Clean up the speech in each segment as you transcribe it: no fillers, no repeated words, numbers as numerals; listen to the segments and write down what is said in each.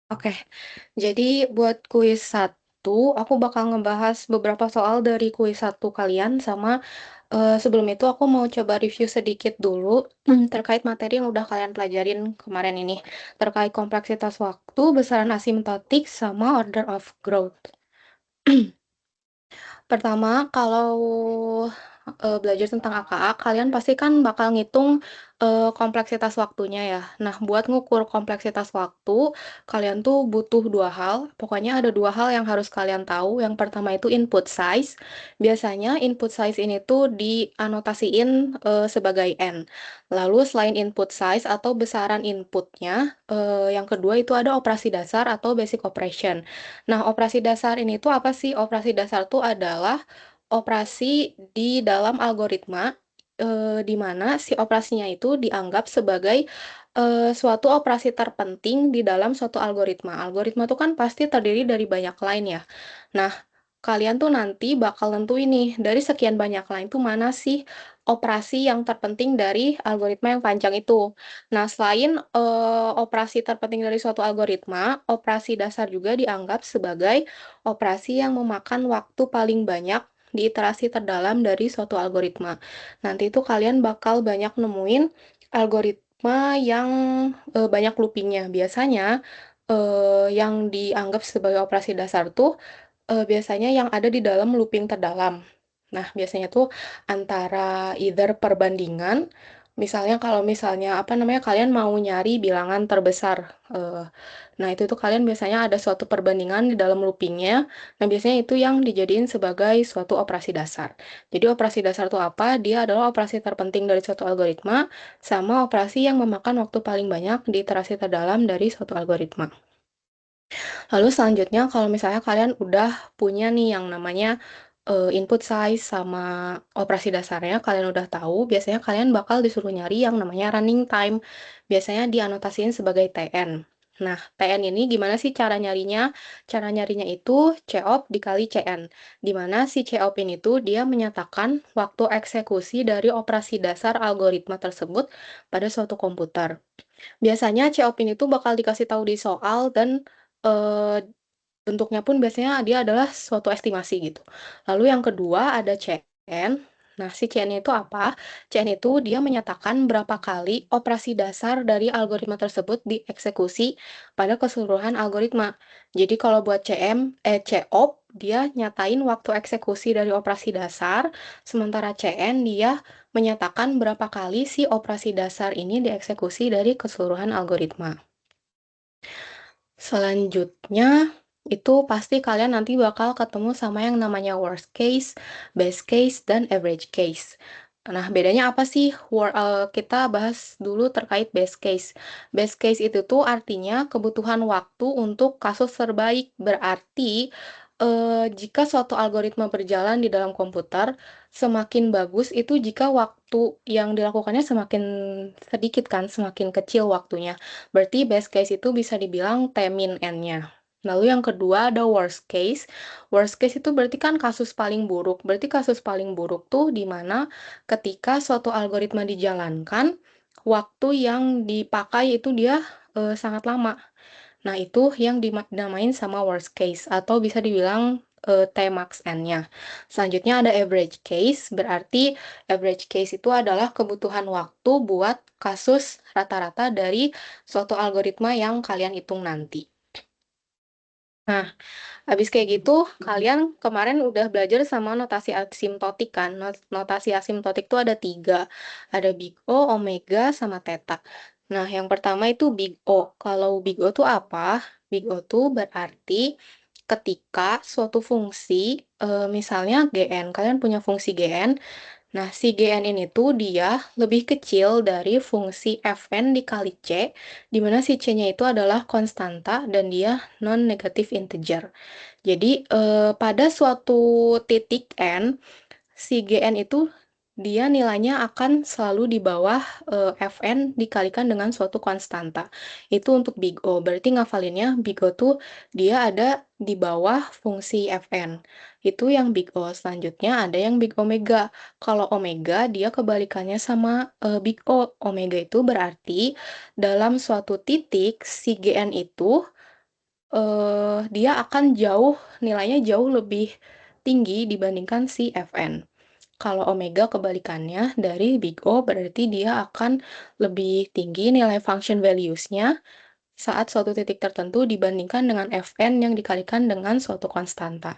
Oke, jadi buat kuis satu, aku bakal ngebahas beberapa soal dari kuis satu kalian sama sebelum itu aku mau coba review sedikit dulu terkait materi yang udah kalian pelajarin kemarin ini, terkait kompleksitas waktu, besaran asimtotik, sama order of growth. Pertama, kalau, belajar tentang AKA, kalian pasti kan bakal ngitung, kompleksitas waktunya ya. Nah, buat ngukur kompleksitas waktu, kalian tuh butuh 2 hal, pokoknya ada 2 hal yang harus kalian tahu. Yang pertama itu input size, biasanya input size ini tuh dianotasiin, sebagai N. Lalu selain input size atau besaran inputnya, yang kedua itu ada operasi dasar atau basic operation. Nah, operasi dasar ini tuh apa sih? Operasi dasar tuh adalah operasi di dalam algoritma, di mana si operasinya itu dianggap sebagai, suatu operasi terpenting di dalam suatu algoritma. Algoritma itu kan pasti terdiri dari banyak line ya. Nah, kalian tuh nanti bakal nentuin nih, dari sekian banyak line tuh mana sih operasi yang terpenting dari algoritma yang panjang itu. Nah, selain, operasi terpenting dari suatu algoritma, operasi dasar juga dianggap sebagai operasi yang memakan waktu paling banyak di iterasi terdalam dari suatu algoritma. Nanti itu kalian bakal banyak nemuin algoritma yang, banyak loopingnya. Biasanya, yang dianggap sebagai operasi dasar tuh, biasanya yang ada di dalam looping terdalam. Nah, biasanya tuh antara either perbandingan, misalnya kalau misalnya, apa namanya, kalian mau nyari bilangan terbesar, nah itu tuh kalian biasanya ada suatu perbandingan di dalam loopingnya. Nah, biasanya itu yang dijadiin sebagai suatu operasi dasar. Jadi operasi dasar itu apa? Dia adalah operasi terpenting dari suatu algoritma, sama operasi yang memakan waktu paling banyak di iterasi terdalam dari suatu algoritma. Lalu selanjutnya kalau misalnya kalian udah punya nih yang namanya, input size sama operasi dasarnya kalian udah tahu, biasanya kalian bakal disuruh nyari yang namanya running time, biasanya dianotasiin sebagai TN. Nah, TN ini gimana sih cara nyarinya? Cara nyarinya itu COP dikali CN, di mana si COP ini tuh dia menyatakan waktu eksekusi dari operasi dasar algoritma tersebut pada suatu komputer. Biasanya COP ini tuh bakal dikasih tahu di soal dan, eee, bentuknya pun biasanya dia adalah suatu estimasi gitu. Lalu yang kedua ada CN. Nah, si CN itu apa? CN itu dia menyatakan berapa kali operasi dasar dari algoritma tersebut dieksekusi pada keseluruhan algoritma. Jadi kalau buat COP dia nyatain waktu eksekusi dari operasi dasar, sementara CN dia menyatakan berapa kali si operasi dasar ini dieksekusi dari keseluruhan algoritma. Selanjutnya, itu pasti kalian nanti bakal ketemu sama yang namanya worst case, best case, dan average case. Nah, bedanya apa sih? Kita bahas dulu terkait best case. Best case itu tuh artinya kebutuhan waktu untuk kasus terbaik. Berarti, jika suatu algoritma berjalan di dalam komputer, semakin bagus itu jika waktu yang dilakukannya semakin sedikit kan, semakin kecil waktunya. Berarti best case itu bisa dibilang T min N-nya. Lalu yang kedua ada worst case. Worst case itu berarti kan kasus paling buruk. Berarti kasus paling buruk tuh di mana ketika suatu algoritma dijalankan, waktu yang dipakai itu dia sangat lama. Nah, itu yang dinamain sama worst case atau bisa dibilang T max N-nya. Selanjutnya ada average case, berarti average case itu adalah kebutuhan waktu buat kasus rata-rata dari suatu algoritma yang kalian hitung nanti. Nah, habis kayak gitu, kalian kemarin udah belajar sama notasi asimtotik kan? Notasi asimtotik itu ada tiga. Ada big O, omega, sama theta. Nah, yang pertama itu big O. Kalau big O tuh apa? Big O tuh berarti ketika suatu fungsi, misalnya GN, kalian punya fungsi GN, nah, si GN ini tuh dia lebih kecil dari fungsi Fn dikali C, di mana si C-nya itu adalah konstanta dan dia non-negative integer. Jadi, pada suatu titik N, si GN itu dia nilainya akan selalu di bawah, Fn dikalikan dengan suatu konstanta. Itu untuk big O, berarti ngafalinnya big O tuh dia ada di bawah fungsi Fn. Itu yang big O. Selanjutnya ada yang big omega. Kalau omega dia kebalikannya sama, big O. Omega itu berarti dalam suatu titik si Gn itu dia akan nilainya jauh lebih tinggi dibandingkan si Fn. Kalau omega kebalikannya dari big O berarti dia akan lebih tinggi nilai function values-nya saat suatu titik tertentu dibandingkan dengan Fn yang dikalikan dengan suatu konstanta.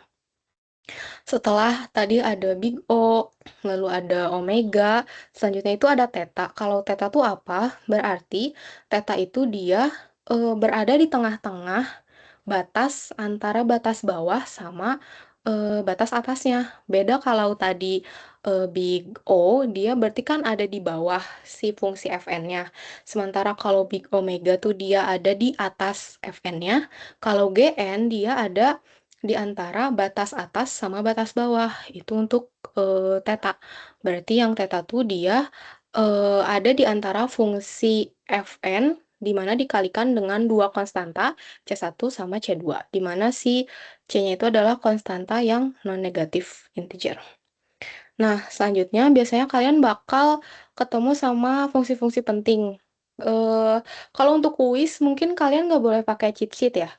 Setelah tadi ada big O, lalu ada omega, selanjutnya itu ada theta. Kalau theta itu apa? Berarti theta itu dia berada di tengah-tengah batas antara batas bawah sama batas atasnya. Beda kalau tadi big O, dia berarti kan ada di bawah si fungsi Fn-nya. Sementara kalau big omega tuh dia ada di atas Fn-nya. Kalau Gn dia ada di antara batas atas sama batas bawah. Itu untuk theta. Berarti yang theta tuh dia ada di antara fungsi Fn di mana dikalikan dengan dua konstanta C1 sama C2, di mana si C-nya itu adalah konstanta yang non-negatif integer. Nah, selanjutnya biasanya kalian bakal ketemu sama fungsi-fungsi penting. Eh, Kalau untuk kuis, mungkin kalian nggak boleh pakai cheat sheet ya.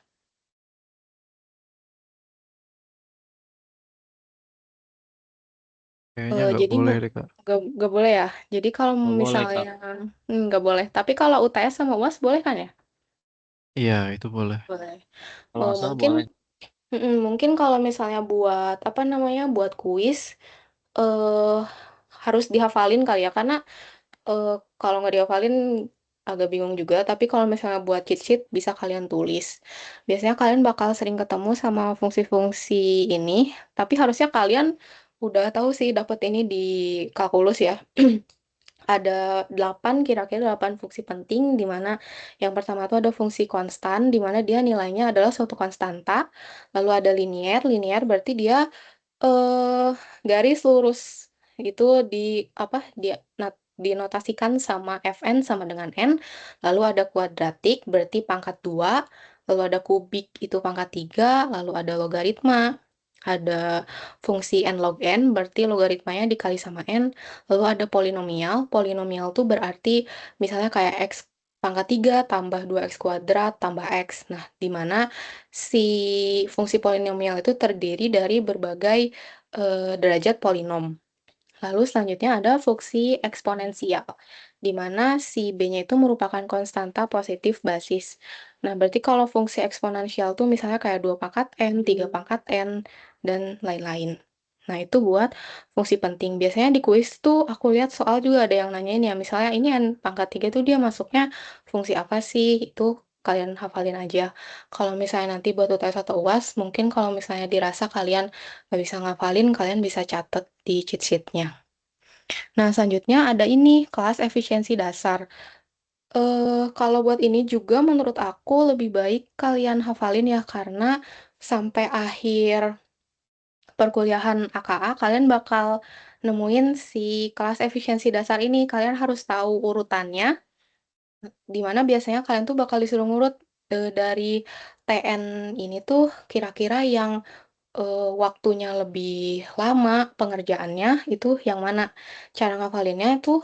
Kayaknya nggak Jadi boleh deh, Kak. nggak boleh ya. Jadi kalau Nggak boleh, misalnya Kak. nggak boleh. Tapi kalau UTS sama UAS boleh kan ya? Iya, itu boleh. Boleh. Kalau nggak salah Mungkin boleh. mungkin kalau misalnya buat apa namanya buat kuis eh harus dihafalin kali ya karena kalau nggak dihafalin agak bingung juga, tapi kalau misalnya buat cheat sheet bisa kalian tulis. Biasanya kalian bakal sering ketemu sama fungsi-fungsi ini, tapi harusnya kalian udah tahu sih dapet ini di kalkulus ya. Ada 8, kira-kira 8 fungsi penting, di mana yang pertama itu ada fungsi konstan, di mana dia nilainya adalah suatu konstanta. Lalu ada linier, linier berarti dia garis lurus itu apa dinotasikan sama Fn sama dengan n. Lalu ada kuadratik berarti pangkat 2, lalu ada kubik itu pangkat 3, lalu ada logaritma. Ada fungsi n log n berarti logaritmanya dikali sama n. Lalu ada polinomial. Polinomial tuh berarti misalnya kayak x pangkat 3 tambah 2x kuadrat tambah x. Nah, di mana si fungsi polinomial itu terdiri dari berbagai derajat polinom. Lalu selanjutnya ada fungsi eksponensial, di mana si B-nya itu merupakan konstanta positif basis. Nah, berarti kalau fungsi eksponensial tuh misalnya kayak 2 pangkat N, 3 pangkat N, dan lain-lain. Nah, itu buat fungsi penting. Biasanya di kuis tuh aku lihat soal juga ada yang nanyain ya, misalnya ini N pangkat 3 tuh dia masuknya fungsi apa sih? Itu kalian hafalin aja. Kalau misalnya nanti buat UTS atau UAS, mungkin kalau misalnya dirasa kalian nggak bisa ngafalin, kalian bisa catat di cheat sheet-nya. Nah, selanjutnya ada ini, kelas efisiensi dasar. Kalau buat ini juga menurut aku lebih baik kalian hafalin ya, karena sampai akhir perkuliahan AKA, kalian bakal nemuin si kelas efisiensi dasar ini. Kalian harus tahu urutannya, di mana biasanya kalian tuh bakal disuruh ngurut dari TN ini tuh kira-kira yang waktunya lebih lama pengerjaannya itu yang mana. Cara ngafalinnya itu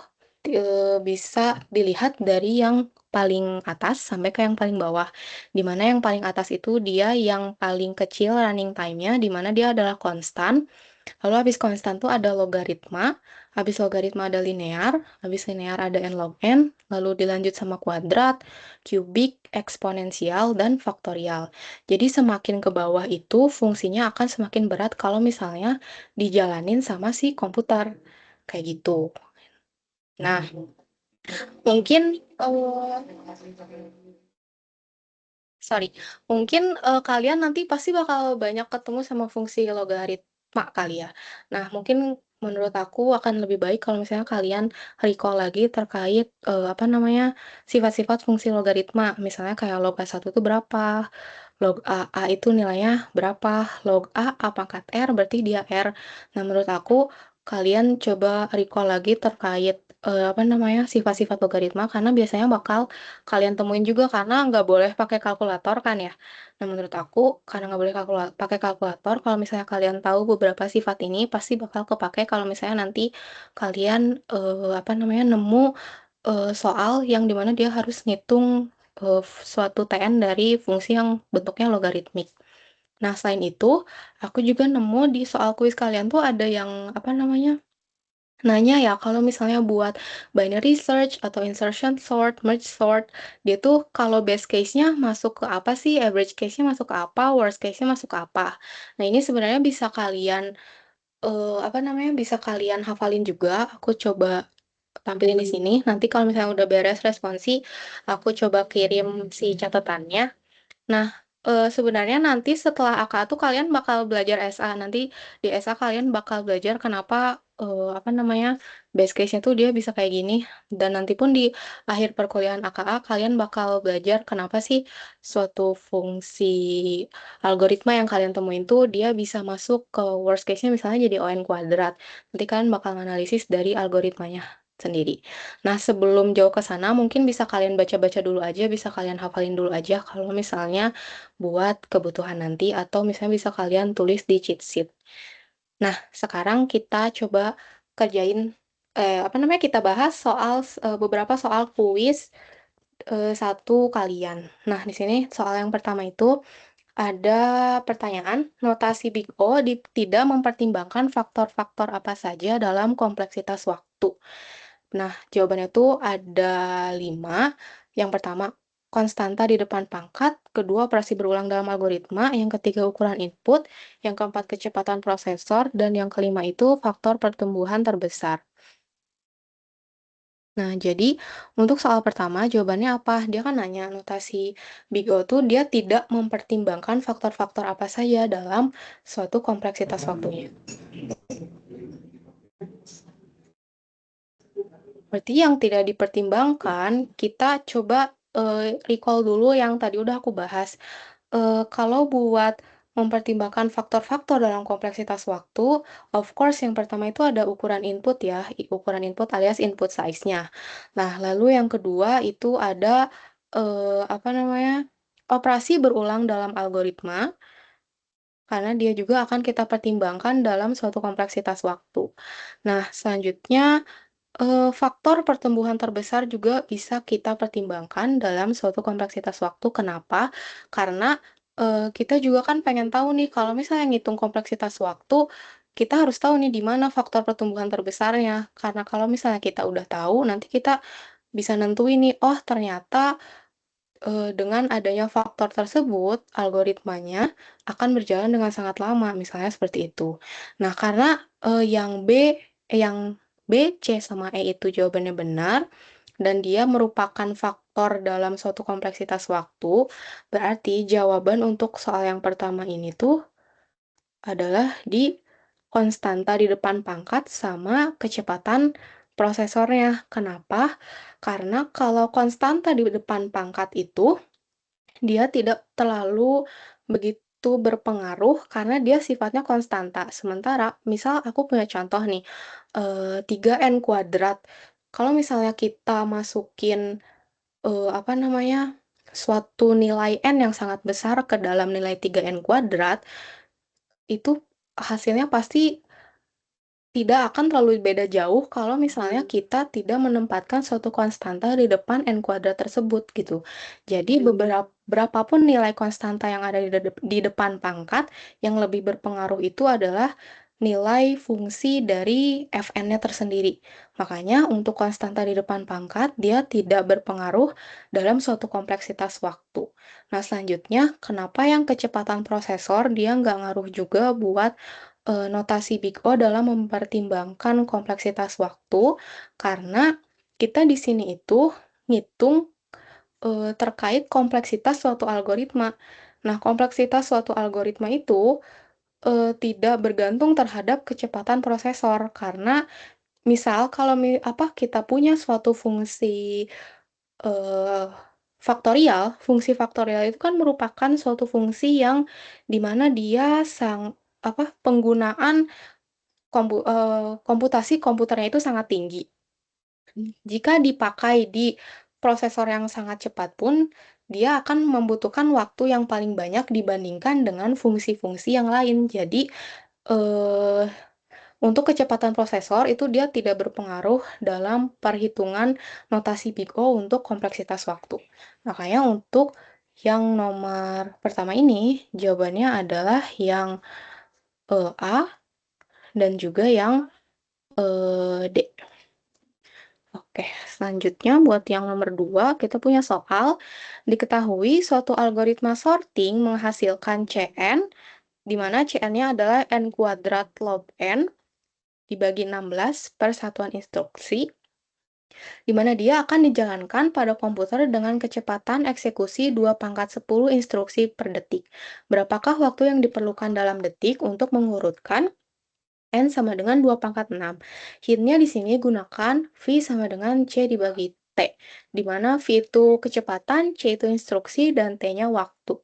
bisa dilihat dari yang paling atas sampai ke yang paling bawah. Di mana yang paling atas itu dia yang paling kecil running time-nya, di mana dia adalah konstan. Lalu habis konstan tuh ada logaritma, habis logaritma ada linear, habis linear ada n log n, lalu dilanjut sama kuadrat, kubik, eksponensial, dan faktorial. Jadi semakin ke bawah itu fungsinya akan semakin berat kalau misalnya dijalanin sama si komputer. Kayak gitu. Nah, mungkin sorry, mungkin kalian nanti pasti bakal banyak ketemu sama fungsi logaritma kali ya. Nah, mungkin menurut aku akan lebih baik kalau misalnya kalian recall lagi terkait apa namanya sifat-sifat fungsi logaritma. Misalnya kayak log A1 itu berapa, log A itu nilainya berapa, log A pangkat R berarti dia R. Nah, menurut aku kalian coba recall lagi terkait apa namanya sifat-sifat logaritma karena biasanya bakal kalian temuin juga karena nggak boleh pakai kalkulator kan ya. Nah, menurut aku karena nggak boleh pakai kalkulator, kalau misalnya kalian tahu beberapa sifat ini pasti bakal kepake kalau misalnya nanti kalian apa namanya nemu soal yang dimana dia harus ngitung suatu TN dari fungsi yang bentuknya logaritmik. Nah, selain itu, aku juga nemu di soal kuis kalian tuh ada yang, apa namanya, nanya ya kalau misalnya buat binary search atau insertion sort, merge sort, dia tuh kalau best case-nya masuk ke apa sih, average case-nya masuk ke apa, worst case-nya masuk ke apa. Nah, ini sebenarnya bisa kalian, apa namanya, bisa kalian hafalin juga, aku coba tampilin di sini. Nanti kalau misalnya udah beres responsi, aku coba kirim si catatannya. Nah, sebenarnya nanti setelah AK tuh kalian bakal belajar SA. Nanti di SA kalian bakal belajar kenapa, apa namanya, base case-nya tuh dia bisa kayak gini. Dan nanti pun di akhir perkuliahan AKA kalian bakal belajar kenapa sih suatu fungsi algoritma yang kalian temuin tuh dia bisa masuk ke worst case-nya misalnya jadi ON kuadrat. Nanti kalian bakal analisis dari algoritmanya sendiri. Nah, sebelum jauh ke sana, mungkin bisa kalian baca-baca dulu aja, bisa kalian hafalin dulu aja kalau misalnya buat kebutuhan nanti, atau misalnya bisa kalian tulis di cheat sheet. Nah, sekarang kita coba kerjain, apa namanya, kita bahas soal, beberapa soal kuis, 1 kalian. Nah, di sini soal yang pertama itu ada pertanyaan, notasi Big O tidak mempertimbangkan faktor-faktor apa saja dalam kompleksitas waktu. Nah, jawabannya tuh ada 5. Yang pertama, konstanta di depan pangkat, kedua, operasi berulang dalam algoritma, yang ketiga, ukuran input, yang keempat, kecepatan prosesor, dan yang kelima itu faktor pertumbuhan terbesar. Nah, jadi untuk soal pertama jawabannya apa? Dia kan nanya notasi Big O tuh dia tidak mempertimbangkan faktor-faktor apa saja dalam suatu kompleksitas waktunya. Berarti yang tidak dipertimbangkan, kita coba, recall dulu yang tadi udah aku bahas. Kalau buat mempertimbangkan faktor-faktor dalam kompleksitas waktu, of course yang pertama itu ada ukuran input ya, ukuran input alias input size-nya. Nah, lalu yang kedua itu ada, apa namanya, operasi berulang dalam algoritma, karena dia juga akan kita pertimbangkan dalam suatu kompleksitas waktu. Nah, selanjutnya faktor pertumbuhan terbesar juga bisa kita pertimbangkan dalam suatu kompleksitas waktu. Kenapa? Karena, kita juga kan pengen tahu nih kalau misalnya ngitung kompleksitas waktu, kita harus tahu nih di mana faktor pertumbuhan terbesarnya. Karena kalau misalnya kita udah tahu, nanti kita bisa nentuin nih, oh ternyata dengan adanya faktor tersebut, algoritmanya akan berjalan dengan sangat lama, misalnya seperti itu. Nah, karena, yang B, C, sama E itu jawabannya benar, dan dia merupakan faktor dalam suatu kompleksitas waktu, berarti jawaban untuk soal yang pertama ini tuh adalah di konstanta di depan pangkat sama kecepatan prosesornya. Kenapa? Karena kalau konstanta di depan pangkat itu dia tidak terlalu begitu berpengaruh karena dia sifatnya konstanta. Sementara misal aku punya contoh nih, 3n kuadrat. Kalau misalnya kita masukin, apa namanya, suatu nilai n yang sangat besar ke dalam nilai 3n kuadrat, itu hasilnya pasti tidak akan terlalu beda jauh kalau misalnya kita tidak menempatkan suatu konstanta di depan n kuadrat tersebut gitu. Jadi berapapun nilai konstanta yang ada di depan pangkat, yang lebih berpengaruh itu adalah nilai fungsi dari fn-nya tersendiri. Makanya untuk konstanta di depan pangkat, dia tidak berpengaruh dalam suatu kompleksitas waktu. Nah, selanjutnya, kenapa yang kecepatan prosesor dia nggak ngaruh juga buat notasi Big O dalam mempertimbangkan kompleksitas waktu, karena kita di sini itu ngitung, terkait kompleksitas suatu algoritma. Nah, kompleksitas suatu algoritma itu, tidak bergantung terhadap kecepatan prosesor, karena misal kalau kita punya suatu fungsi, eee, fungsi faktorial itu kan merupakan suatu fungsi yang di mana dia penggunaan komputasi komputernya itu sangat tinggi. Jika dipakai di prosesor yang sangat cepat pun, dia akan membutuhkan waktu yang paling banyak dibandingkan dengan fungsi-fungsi yang lain. Jadi, eee Untuk kecepatan prosesor itu dia tidak berpengaruh dalam perhitungan notasi Big O untuk kompleksitas waktu. Makanya untuk yang nomor pertama ini, jawabannya adalah yang A dan juga yang D. Oke, selanjutnya buat yang nomor 2, kita punya soal. Diketahui suatu algoritma sorting menghasilkan Cn, di mana Cn-nya adalah n kuadrat log n dibagi 16 per satuan instruksi, di mana dia akan dijalankan pada komputer dengan kecepatan eksekusi 2 pangkat 10 instruksi per detik. Berapakah waktu yang diperlukan dalam detik untuk mengurutkan N sama dengan 2 pangkat 6? Hintnya di sini gunakan V sama dengan C dibagi T, di mana V itu kecepatan, C itu instruksi, dan T-nya waktu.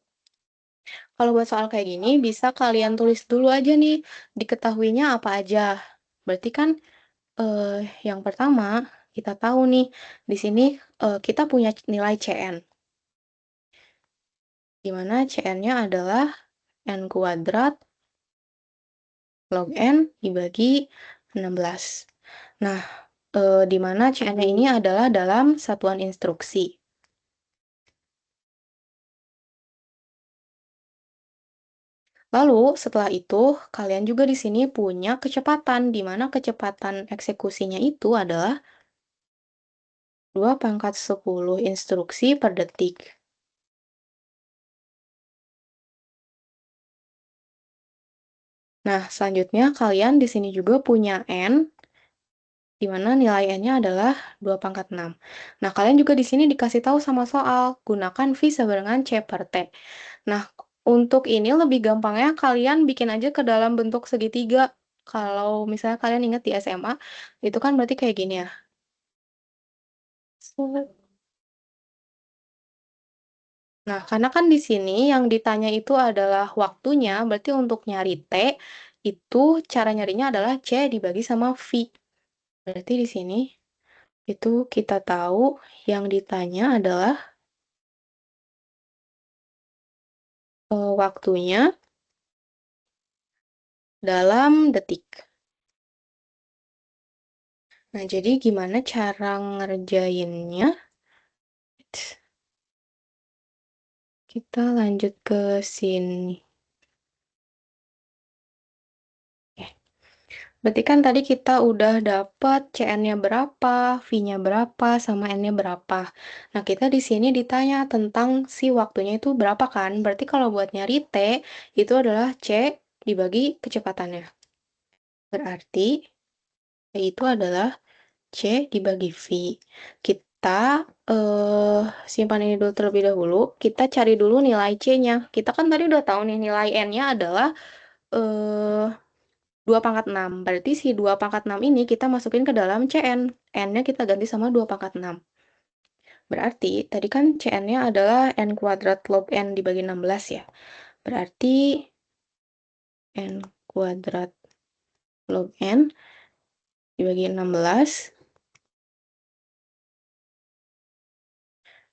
Kalau buat soal kayak gini, bisa kalian tulis dulu aja nih, diketahuinya apa aja. Berarti kan yang pertama, kita tahu nih, di sini kita punya nilai Cn, di mana Cn-nya adalah n kuadrat log n dibagi 16. Nah, di mana Cn-nya ini adalah dalam satuan instruksi. Lalu, setelah itu, kalian juga di sini punya kecepatan, di mana kecepatan eksekusinya itu adalah 2 pangkat 10 instruksi per detik. Nah, selanjutnya kalian di sini juga punya N, di mana nilai N-nya adalah 2 pangkat 6. Nah, kalian juga di sini dikasih tahu sama soal, gunakan V sama dengan C per T. Nah, untuk ini lebih gampangnya kalian bikin aja ke dalam bentuk segitiga. Kalau misalnya kalian ingat di SMA, itu kan berarti kayak gini ya. Nah, karena kan di sini yang ditanya itu adalah waktunya, berarti untuk nyari T, itu cara nyarinya adalah C dibagi sama V. Berarti di sini itu kita tahu yang ditanya adalah waktunya dalam detik. Nah, jadi gimana cara ngerjainnya? Kita lanjut ke sini. Oke. Berarti kan tadi kita udah dapat CN-nya berapa, V-nya berapa, sama N-nya berapa. Nah, kita di sini ditanya tentang si waktunya itu berapa kan? Berarti kalau buat nyari T, itu adalah C dibagi kecepatannya. Berarti T itu adalah C dibagi V. Kita simpan ini dulu terlebih dahulu. Kita cari dulu nilai C-nya. Kita kan tadi udah tahu nih nilai N-nya adalah 2 pangkat 6. Berarti si 2 pangkat 6 ini kita masukin ke dalam Cn. N-nya kita ganti sama 2 pangkat 6. Berarti tadi kan Cn-nya adalah n kuadrat log n dibagi 16 ya. Berarti n kuadrat log n dibagi 16.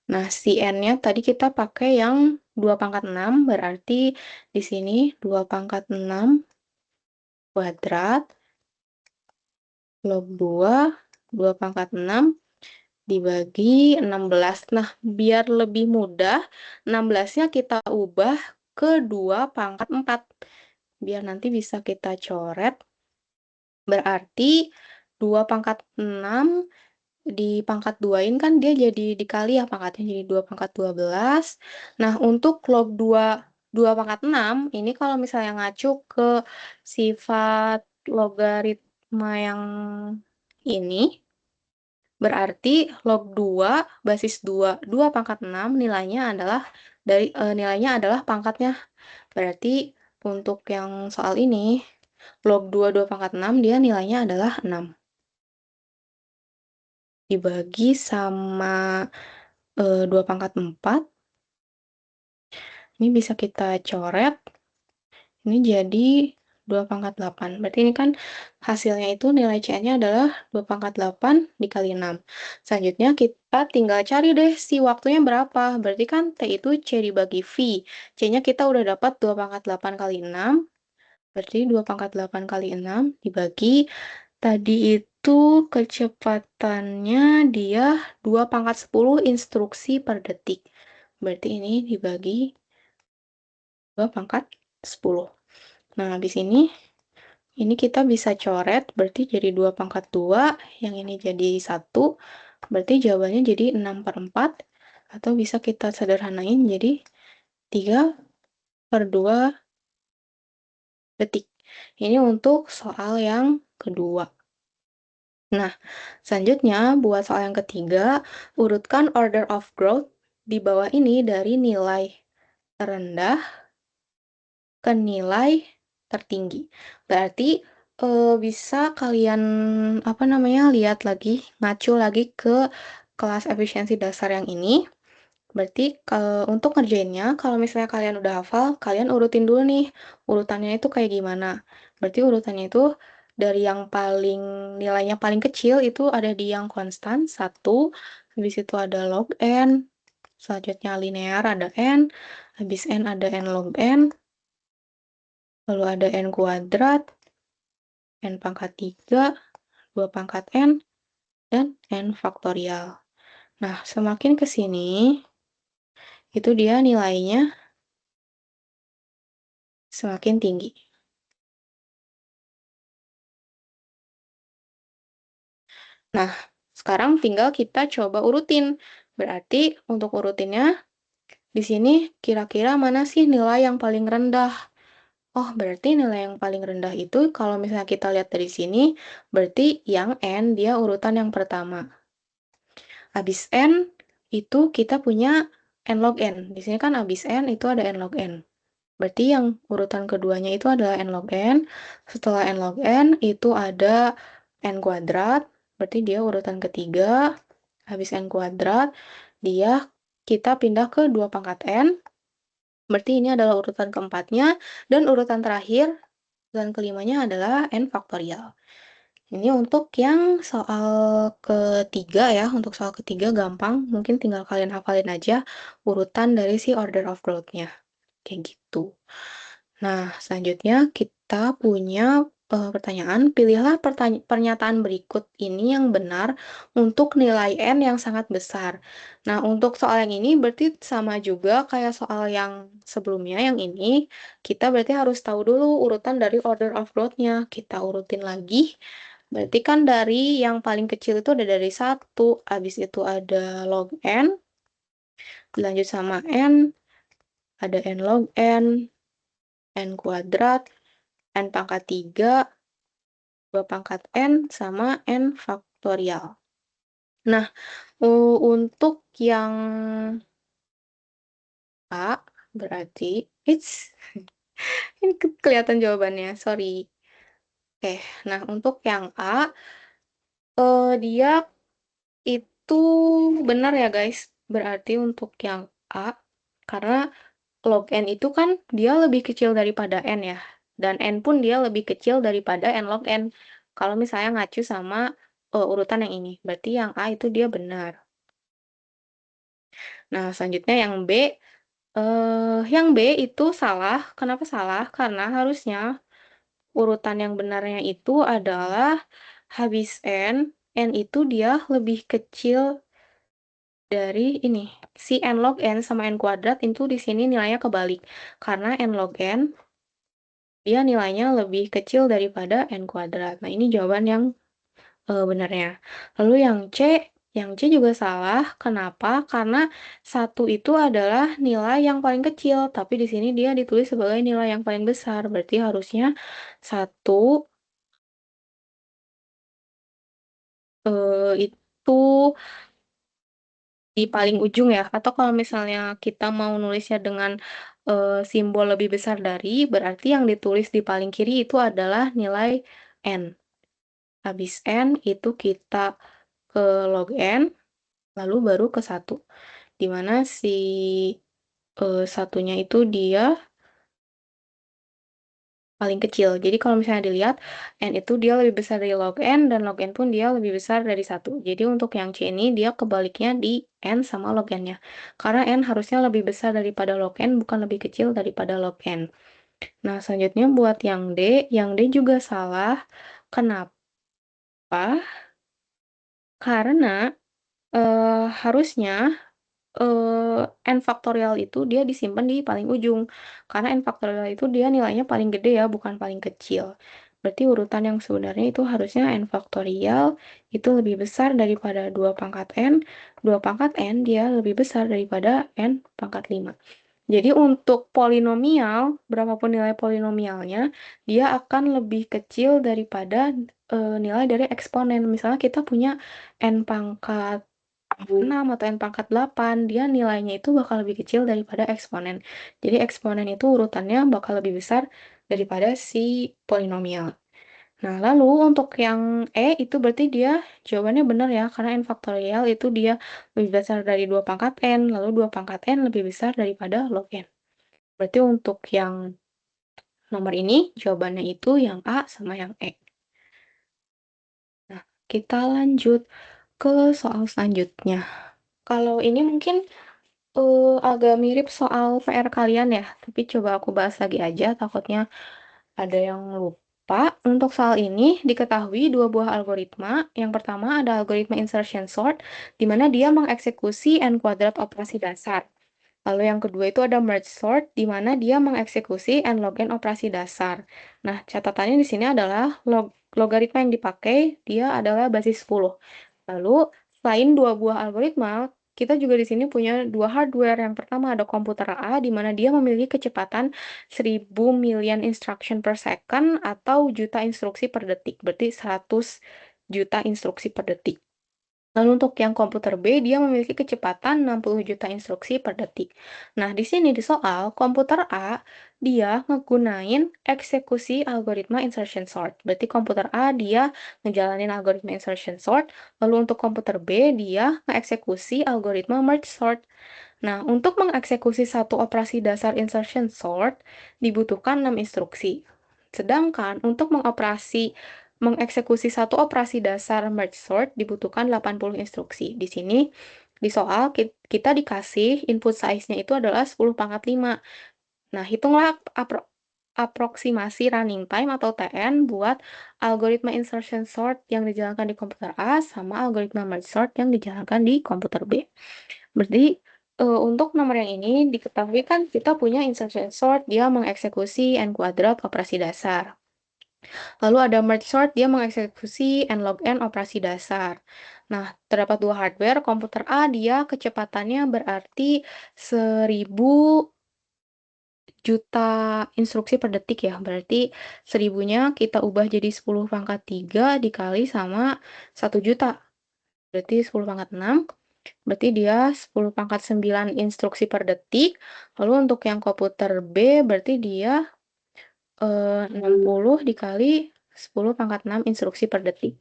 Nah, si N-nya tadi kita pakai yang 2 pangkat 6, berarti di sini 2 pangkat 6 kuadrat log 2 pangkat 6 dibagi 16. Nah, biar lebih mudah, 16-nya kita ubah ke 2 pangkat 4. Biar nanti bisa kita coret. Berarti 2 pangkat 6 dipangkat 2-in kan dia jadi dikali ya pangkatnya, jadi 2 pangkat 12. Nah, untuk log 2 pangkat 6, ini kalau misalnya ngacu ke sifat logaritma yang ini, berarti log 2 basis 2 pangkat 6 nilainya adalah pangkatnya. Berarti untuk yang soal ini, log 2 pangkat 6 dia nilainya adalah 6. Dibagi sama 2 pangkat 4. Ini bisa kita coret. Ini jadi 2 pangkat 8. Berarti ini kan hasilnya itu nilai CN-nya adalah 2 pangkat 8 dikali 6. Selanjutnya kita tinggal cari deh si waktunya berapa. Berarti kan T itu C dibagi V. C-nya kita udah dapat 2 pangkat 8 kali 6. Berarti 2 pangkat 8 kali 6 dibagi, tadi itu kecepatannya dia 2 pangkat 10 instruksi per detik. Berarti ini dibagi 2 pangkat 10. Nah, habis ini kita bisa coret, berarti jadi 2 pangkat 2, yang ini jadi 1, berarti jawabannya jadi 6/4, atau bisa kita sederhanain jadi 3/2 detik. Ini untuk soal yang kedua. Nah, selanjutnya buat soal yang ketiga, urutkan order of growth di bawah ini dari nilai terendah ke nilai tertinggi. Berarti bisa kalian apa namanya lihat lagi, ngacu lagi ke kelas efisiensi dasar yang ini. Berarti untuk ngerjainnya, kalau misalnya kalian udah hafal, kalian urutin dulu nih, urutannya itu kayak gimana. Berarti urutannya itu dari yang paling nilainya paling kecil itu ada di yang konstan, 1, habis itu ada log n, selanjutnya linear ada n, habis n ada n log n, lalu ada n kuadrat, n pangkat 3, 2 pangkat n, dan n faktorial. Nah, semakin ke sini, itu dia nilainya semakin tinggi. Nah, sekarang tinggal kita coba urutin. Berarti untuk urutinnya, di sini kira-kira mana sih nilai yang paling rendah? Oh, berarti nilai yang paling rendah itu kalau misalnya kita lihat dari sini, berarti yang N dia urutan yang pertama. Habis N itu kita punya N log N. Di sini kan habis N itu ada N log N. Berarti yang urutan keduanya itu adalah N log N. Setelah N log N itu ada N kuadrat. Berarti dia urutan ketiga. Habis N kuadrat, kita pindah ke 2 pangkat N. Berarti ini adalah urutan keempatnya. Dan urutan terakhir, urutan kelimanya adalah N faktorial. Ini untuk yang soal ketiga ya, untuk soal ketiga gampang, mungkin tinggal kalian hafalin aja urutan dari si order of growth-nya. Kayak gitu. Nah, selanjutnya kita punya pertanyaan, pilihlah pernyataan berikut ini yang benar untuk nilai N yang sangat besar. Nah, untuk soal yang ini berarti sama juga kayak soal yang sebelumnya, yang ini, kita berarti harus tahu dulu urutan dari order of growth-nya. Kita urutin lagi. Berarti kan dari yang paling kecil itu ada dari 1, habis itu ada log N, dilanjut sama N, ada N log N, N kuadrat, N pangkat 3, 2 pangkat N, sama N faktorial. Nah, untuk yang A, berarti, ini kelihatan jawabannya, sorry. Oke, nah untuk yang A, dia itu benar ya guys. Berarti untuk yang A, karena log N itu kan dia lebih kecil daripada N ya. Dan N pun dia lebih kecil daripada N log N. Kalau misalnya ngacu sama urutan yang ini. Berarti yang A itu dia benar. Nah, selanjutnya yang B itu salah. Kenapa salah? Karena harusnya urutan yang benarnya itu adalah habis N itu dia lebih kecil dari ini. Si N log N sama N kuadrat itu di sini nilainya kebalik. Karena N log N dia nilainya lebih kecil daripada N kuadrat. Nah, ini jawaban yang benarnya. Lalu yang C juga salah. Kenapa? Karena 1 itu adalah nilai yang paling kecil, tapi di sini dia ditulis sebagai nilai yang paling besar. Berarti harusnya 1 itu di paling ujung ya. Atau kalau misalnya kita mau nulisnya dengan simbol lebih besar dari, berarti yang ditulis di paling kiri itu adalah nilai N. Habis N itu kita ke log N, lalu baru ke 1. Dimana si satunya itu dia paling kecil. Jadi kalau misalnya dilihat, N itu dia lebih besar dari log N, dan log N pun dia lebih besar dari 1. Jadi untuk yang C ini, dia kebaliknya di N sama log N-nya. Karena N harusnya lebih besar daripada log N, bukan lebih kecil daripada log N. Nah, selanjutnya buat yang D juga salah. Kenapa? Karena, harusnya n faktorial itu dia disimpan di paling ujung, karena n faktorial itu dia nilainya paling gede ya, bukan paling kecil. Berarti urutan yang sebenarnya itu harusnya n faktorial itu lebih besar daripada 2 pangkat n, 2 pangkat n dia lebih besar daripada n pangkat 5. Jadi untuk polinomial, berapapun nilai polinomialnya, dia akan lebih kecil daripada, nilai dari eksponen. Misalnya kita punya n pangkat 6 atau n pangkat 8, dia nilainya itu bakal lebih kecil daripada eksponen. Jadi eksponen itu urutannya bakal lebih besar daripada si polinomial. Nah, lalu untuk yang E itu berarti dia jawabannya benar ya, karena n faktorial itu dia lebih besar dari 2 pangkat n, lalu 2 pangkat n lebih besar daripada log n. Berarti untuk yang nomor ini jawabannya itu yang A sama yang E. Nah, kita lanjut ke soal selanjutnya. Kalau ini mungkin agak mirip soal PR kalian ya, tapi coba aku bahas lagi aja, takutnya ada yang lupa. Untuk soal ini, diketahui dua buah algoritma. Yang pertama ada algoritma insertion sort, di mana dia mengeksekusi n kuadrat operasi dasar. Lalu yang kedua itu ada merge sort, di mana dia mengeksekusi n log n operasi dasar. Nah, catatannya di sini adalah logaritma yang dipakai, dia adalah basis 10. Lalu, selain dua buah algoritma, kita juga di sini punya dua hardware. Yang pertama ada komputer A, di mana dia memiliki kecepatan 1000 million instruction per second atau juta instruksi per detik. Berarti 100 juta instruksi per detik. Lalu untuk yang komputer B, dia memiliki kecepatan 60 juta instruksi per detik. Nah, di sini di soal, komputer A, dia ngegunain eksekusi algoritma insertion sort. Berarti komputer A, dia ngejalanin algoritma insertion sort. Lalu untuk komputer B, dia ngeeksekusi algoritma merge sort. Nah, untuk mengeksekusi satu operasi dasar insertion sort, dibutuhkan 6 instruksi. Sedangkan untuk mengeksekusi satu operasi dasar merge sort dibutuhkan 80 instruksi. Di sini, di soal, kita dikasih input size-nya itu adalah 10 pangkat 5. Nah, hitunglah aproksimasi running time atau TN buat algoritma insertion sort yang dijalankan di komputer A sama algoritma merge sort yang dijalankan di komputer B. Berarti untuk nomor yang ini diketahui kan kita punya insertion sort, dia mengeksekusi n kuadrat operasi dasar. Lalu ada merge sort, dia mengeksekusi n log n operasi dasar. Nah, terdapat dua hardware, komputer A dia kecepatannya berarti 1000 juta instruksi per detik ya. Berarti 1000-nya kita ubah jadi 10 pangkat 3 dikali sama 1 juta. Berarti 10 pangkat 6. Berarti dia 10 pangkat 9 instruksi per detik. Lalu untuk yang komputer B berarti dia 60 dikali 10 pangkat 6 instruksi per detik.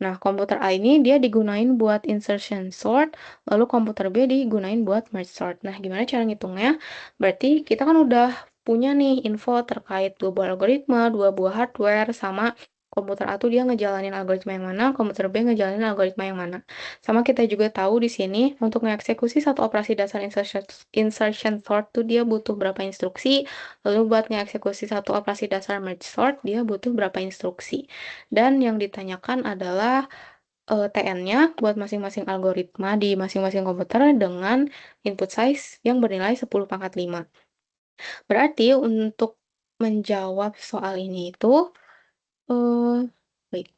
Nah, komputer A ini dia digunain buat insertion sort, lalu komputer B digunain buat merge sort. Nah, gimana cara ngitungnya? Berarti kita kan udah punya nih info terkait dua buah algoritma, dua buah hardware, sama komputer A tuh dia ngejalanin algoritma yang mana, komputer B ngejalanin algoritma yang mana. Sama kita juga tahu di sini untuk mengeksekusi satu operasi dasar insertion sort tuh dia butuh berapa instruksi, lalu buat mengeksekusi satu operasi dasar merge sort dia butuh berapa instruksi. Dan yang ditanyakan adalah TN-nya buat masing-masing algoritma di masing-masing komputer dengan input size yang bernilai 10 pangkat 5. Berarti untuk menjawab soal ini itu, wait,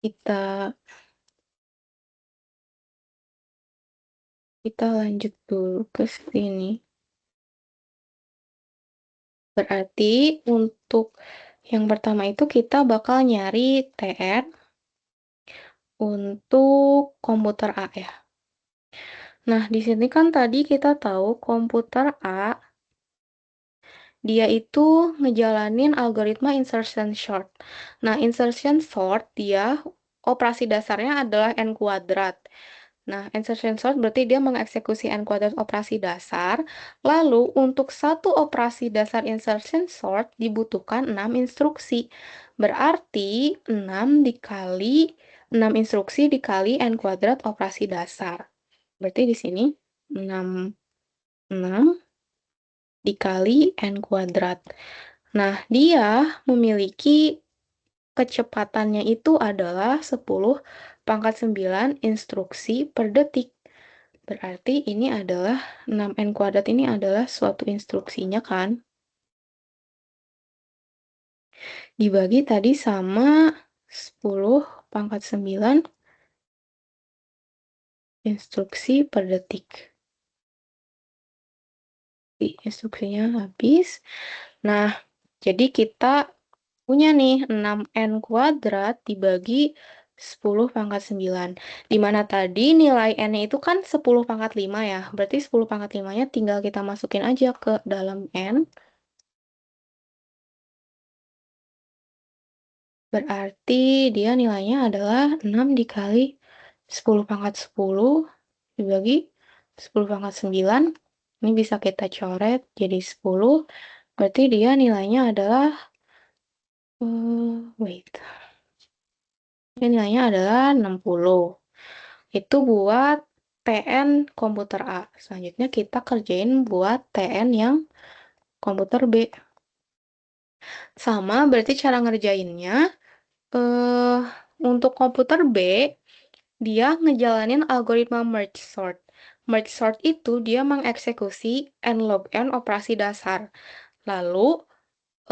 kita kita lanjut dulu ke sini. Berarti untuk yang pertama itu kita bakal nyari TN untuk komputer A ya. Nah, di sini kan tadi kita tahu komputer A, dia itu ngejalanin algoritma insertion sort. Nah, insertion sort dia operasi dasarnya adalah n kuadrat. Nah, insertion sort berarti dia mengeksekusi n kuadrat operasi dasar. Lalu, untuk satu operasi dasar insertion sort dibutuhkan 6 instruksi. Berarti 6 dikali 6 instruksi dikali n kuadrat operasi dasar. Berarti di sini 6, 6 dikali n kuadrat. Nah, dia memiliki kecepatannya itu adalah 10 pangkat 9 instruksi per detik. Berarti ini adalah 6n kuadrat ini adalah suatu instruksinya kan? Dibagi tadi sama 10 pangkat 9 instruksi per detik. Instruksinya habis. Nah, jadi kita punya nih 6n kuadrat dibagi 10 pangkat 9. Dimana tadi nilai n-nya itu kan 10 pangkat 5 ya. Berarti 10 pangkat 5-nya tinggal kita masukin aja ke dalam n. Berarti dia nilainya adalah 6 dikali 10 pangkat 10 dibagi 10 pangkat 9. Ini bisa kita coret jadi 10. Berarti dia nilainya adalah nilainya adalah 60. Itu buat TN komputer A. Selanjutnya kita kerjain buat TN yang komputer B. Sama, berarti cara ngerjainnya eh untuk komputer B, dia ngejalanin algoritma merge sort. Merge sort itu dia mengeksekusi n log n operasi dasar. Lalu,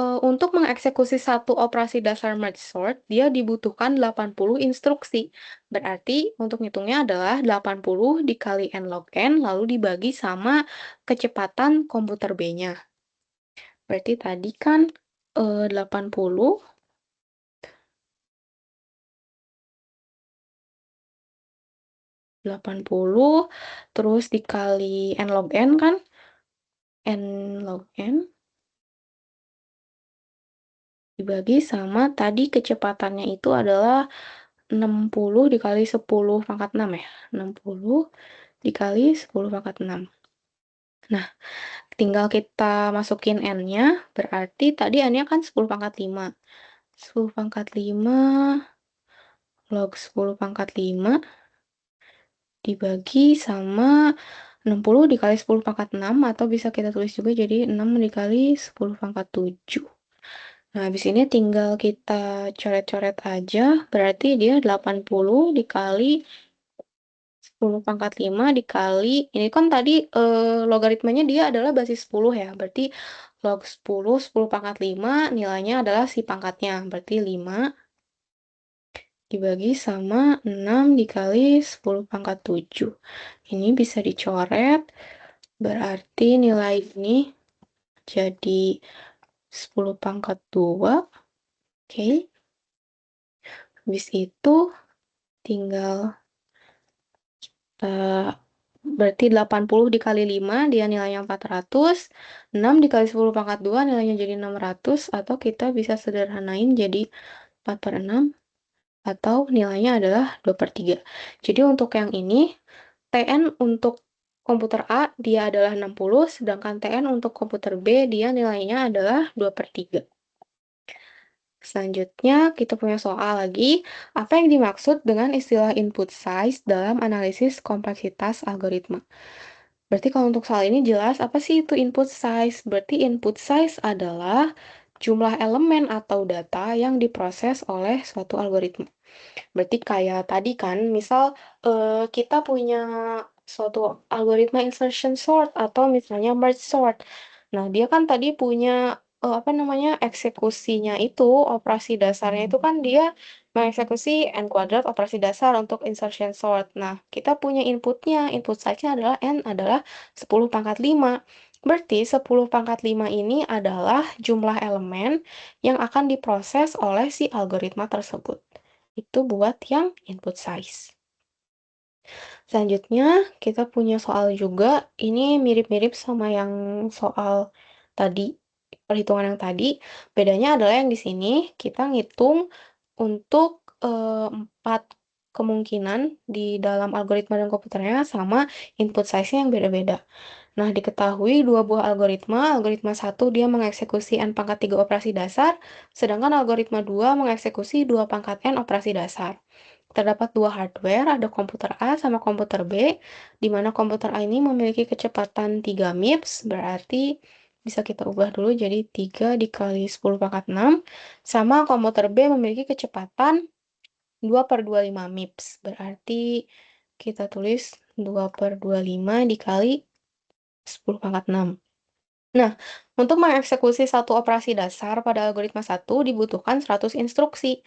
untuk mengeksekusi satu operasi dasar merge sort, dia dibutuhkan 80 instruksi. Berarti untuk ngitungnya adalah 80 dikali n log n, lalu dibagi sama kecepatan komputer B-nya. Berarti tadi kan 80 terus dikali n log n kan? N log n dibagi sama tadi kecepatannya itu adalah 60 dikali 10 pangkat 6 ya. 60 dikali 10 pangkat 6. Nah, tinggal kita masukin n-nya, berarti tadi n-nya kan 10 pangkat 5. 10 pangkat 5 log 10 pangkat 5 dibagi sama 60 dikali 10 pangkat 6, atau bisa kita tulis juga jadi 6 dikali 10 pangkat 7. Nah, habis ini tinggal kita coret-coret aja, berarti dia 80 dikali 10 pangkat 5 dikali, ini kan tadi logaritmanya dia adalah basis 10 ya, berarti log 10, 10 pangkat 5, nilainya adalah si pangkatnya, berarti 5 dibagi sama 6 dikali 10 pangkat 7. Ini bisa dicoret, berarti nilai ini jadi 10 pangkat 2. Oke. Habis itu tinggal berarti 80 dikali 5 dia nilainya 400. 6 dikali 10 pangkat 2 nilainya jadi 600, atau kita bisa sederhanain jadi 4 per 6, atau nilainya adalah 2 per 3. Jadi untuk yang ini, TN untuk komputer A dia adalah 60, sedangkan TN untuk komputer B dia nilainya adalah 2 per 3. Selanjutnya, kita punya soal lagi. Apa yang dimaksud dengan istilah input size dalam analisis kompleksitas algoritma? Berarti kalau untuk soal ini jelas, apa sih itu input size? Berarti input size adalah jumlah elemen atau data yang diproses oleh suatu algoritma. Berarti kayak tadi kan, misal kita punya suatu algoritma insertion sort atau misalnya merge sort. Nah, dia kan tadi punya apa namanya eksekusinya itu, operasi dasarnya itu kan dia mengeksekusi n kuadrat operasi dasar untuk insertion sort. Nah, kita punya inputnya, input size-nya adalah n adalah 10 pangkat 5. Berarti 10 pangkat 5 ini adalah jumlah elemen yang akan diproses oleh si algoritma tersebut. Itu buat yang input size. Selanjutnya, kita punya soal juga. Ini mirip-mirip sama yang soal tadi, perhitungan yang tadi. Bedanya adalah yang di sini kita ngitung untuk 4 kemungkinan di dalam algoritma dan komputernya sama input size-nya yang beda-beda. Nah, diketahui dua buah algoritma. Algoritma 1 dia mengeksekusi n pangkat 3 operasi dasar, sedangkan algoritma 2 mengeksekusi 2 pangkat n operasi dasar. Terdapat dua hardware, ada komputer A sama komputer B, di mana komputer A ini memiliki kecepatan 3 MIPS, berarti bisa kita ubah dulu jadi 3 dikali 10 pangkat 6, sama komputer B memiliki kecepatan 2/25 MIPS. Berarti kita tulis 2/25 dikali 10 pangkat 6. Nah, untuk mengeksekusi satu operasi dasar pada algoritma 1 dibutuhkan 100 instruksi.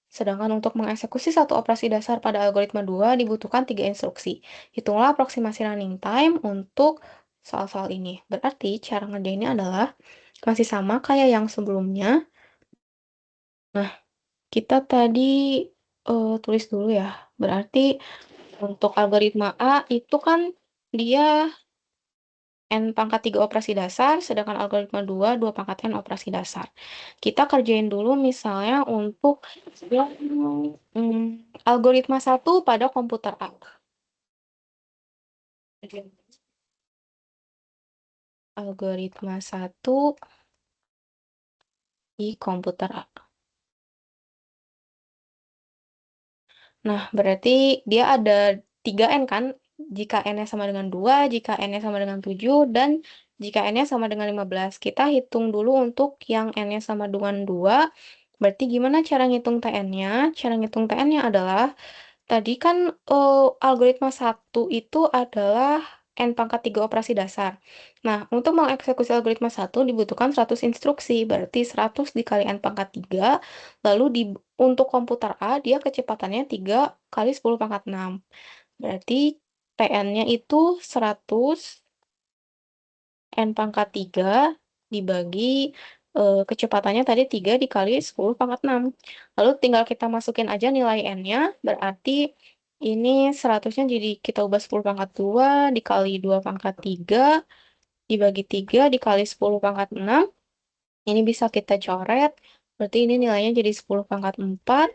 Sedangkan untuk mengeksekusi satu operasi dasar pada algoritma 2 dibutuhkan 3 instruksi. Hitunglah aproksimasi running time untuk soal-soal ini. Berarti cara ngerjainnya adalah masih sama kayak yang sebelumnya. Nah, kita tadi tulis dulu ya. Berarti untuk algoritma A itu kan dia N pangkat 3 operasi dasar, sedangkan algoritma 2, 2 pangkat N operasi dasar. Kita kerjain dulu misalnya untuk yang algoritma 1 pada komputer A. Algoritma 1 di komputer A. Nah, berarti dia ada 3N kan? Jika N-nya sama dengan 2, jika N-nya sama dengan 7, dan jika N-nya sama dengan 15. Kita hitung dulu untuk yang N-nya sama dengan 2. Berarti gimana cara ngitung TN-nya? Cara ngitung TN-nya adalah, tadi kan algoritma 1 itu adalah N pangkat 3 operasi dasar. Nah, untuk mengeksekusi algoritma 1 dibutuhkan 100 instruksi, berarti 100 dikali N pangkat 3, lalu untuk komputer A, dia kecepatannya 3 kali 10 pangkat 6. Berarti TN-nya itu 100 N pangkat 3 dibagi kecepatannya tadi 3 dikali 10 pangkat 6. Lalu tinggal kita masukin aja nilai N-nya, berarti ini 100-nya jadi kita ubah 10 pangkat 2 dikali 2 pangkat 3 dibagi 3 dikali 10 pangkat 6. Ini bisa kita coret, berarti ini nilainya jadi 10 pangkat 4,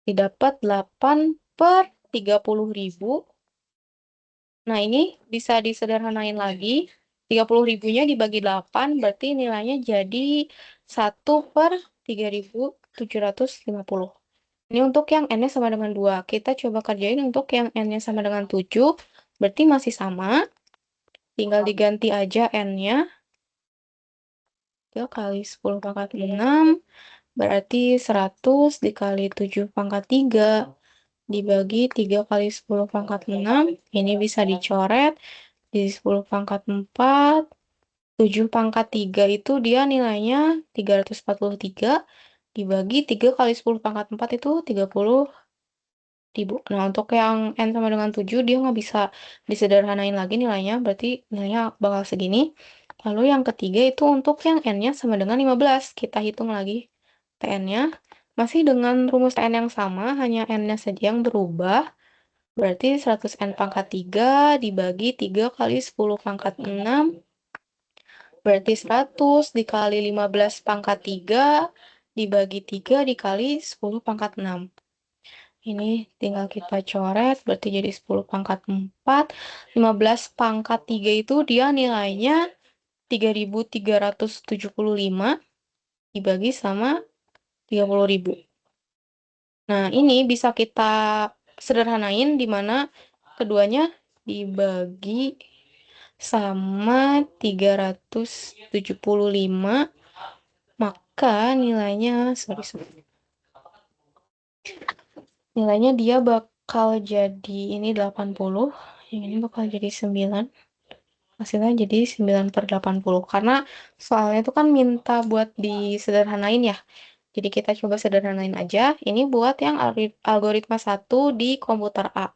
didapat 8/30.000. Nah, ini bisa disederhanain lagi. 30.000-nya dibagi 8, berarti nilainya jadi 1/3.750. Ini untuk yang N-nya sama dengan 2. Kita coba kerjain untuk yang N-nya sama dengan 7. Berarti masih sama. Tinggal diganti aja N-nya. 3 kali 10 pangkat 6. Berarti 100 dikali 7 pangkat 3 dibagi 3 kali 10 pangkat 6. Ini bisa dicoret. Jadi 10 pangkat 4. 7 pangkat 3 itu dia nilainya 343. Dibagi 3 kali 10 pangkat 4 itu 30.000. Nah, untuk yang N sama dengan 7, dia nggak bisa disederhanain lagi nilainya. Berarti nilainya bakal segini. Lalu yang ketiga itu untuk yang N-nya sama dengan 15. Kita hitung lagi TN-nya. Masih dengan rumus TN yang sama, hanya N-nya saja yang berubah. Berarti 100 N pangkat 3 dibagi 3 kali 10 pangkat 6. Berarti 100 dikali 15 pangkat 3 dibagi 3 dikali 10 pangkat 6. Ini tinggal kita coret, berarti jadi 10 pangkat 4. 15 pangkat 3 itu dia nilainya 3.375 dibagi sama 30.000. Nah, ini bisa kita sederhanain di mana keduanya dibagi sama 375, maka nilainya, nilainya dia bakal jadi ini 80, yang ini bakal jadi 9. Hasilnya jadi 9/80. Karena soalnya itu kan minta buat disederhanain ya. Jadi kita coba sederhanain aja. Ini buat yang algoritma 1 di komputer A.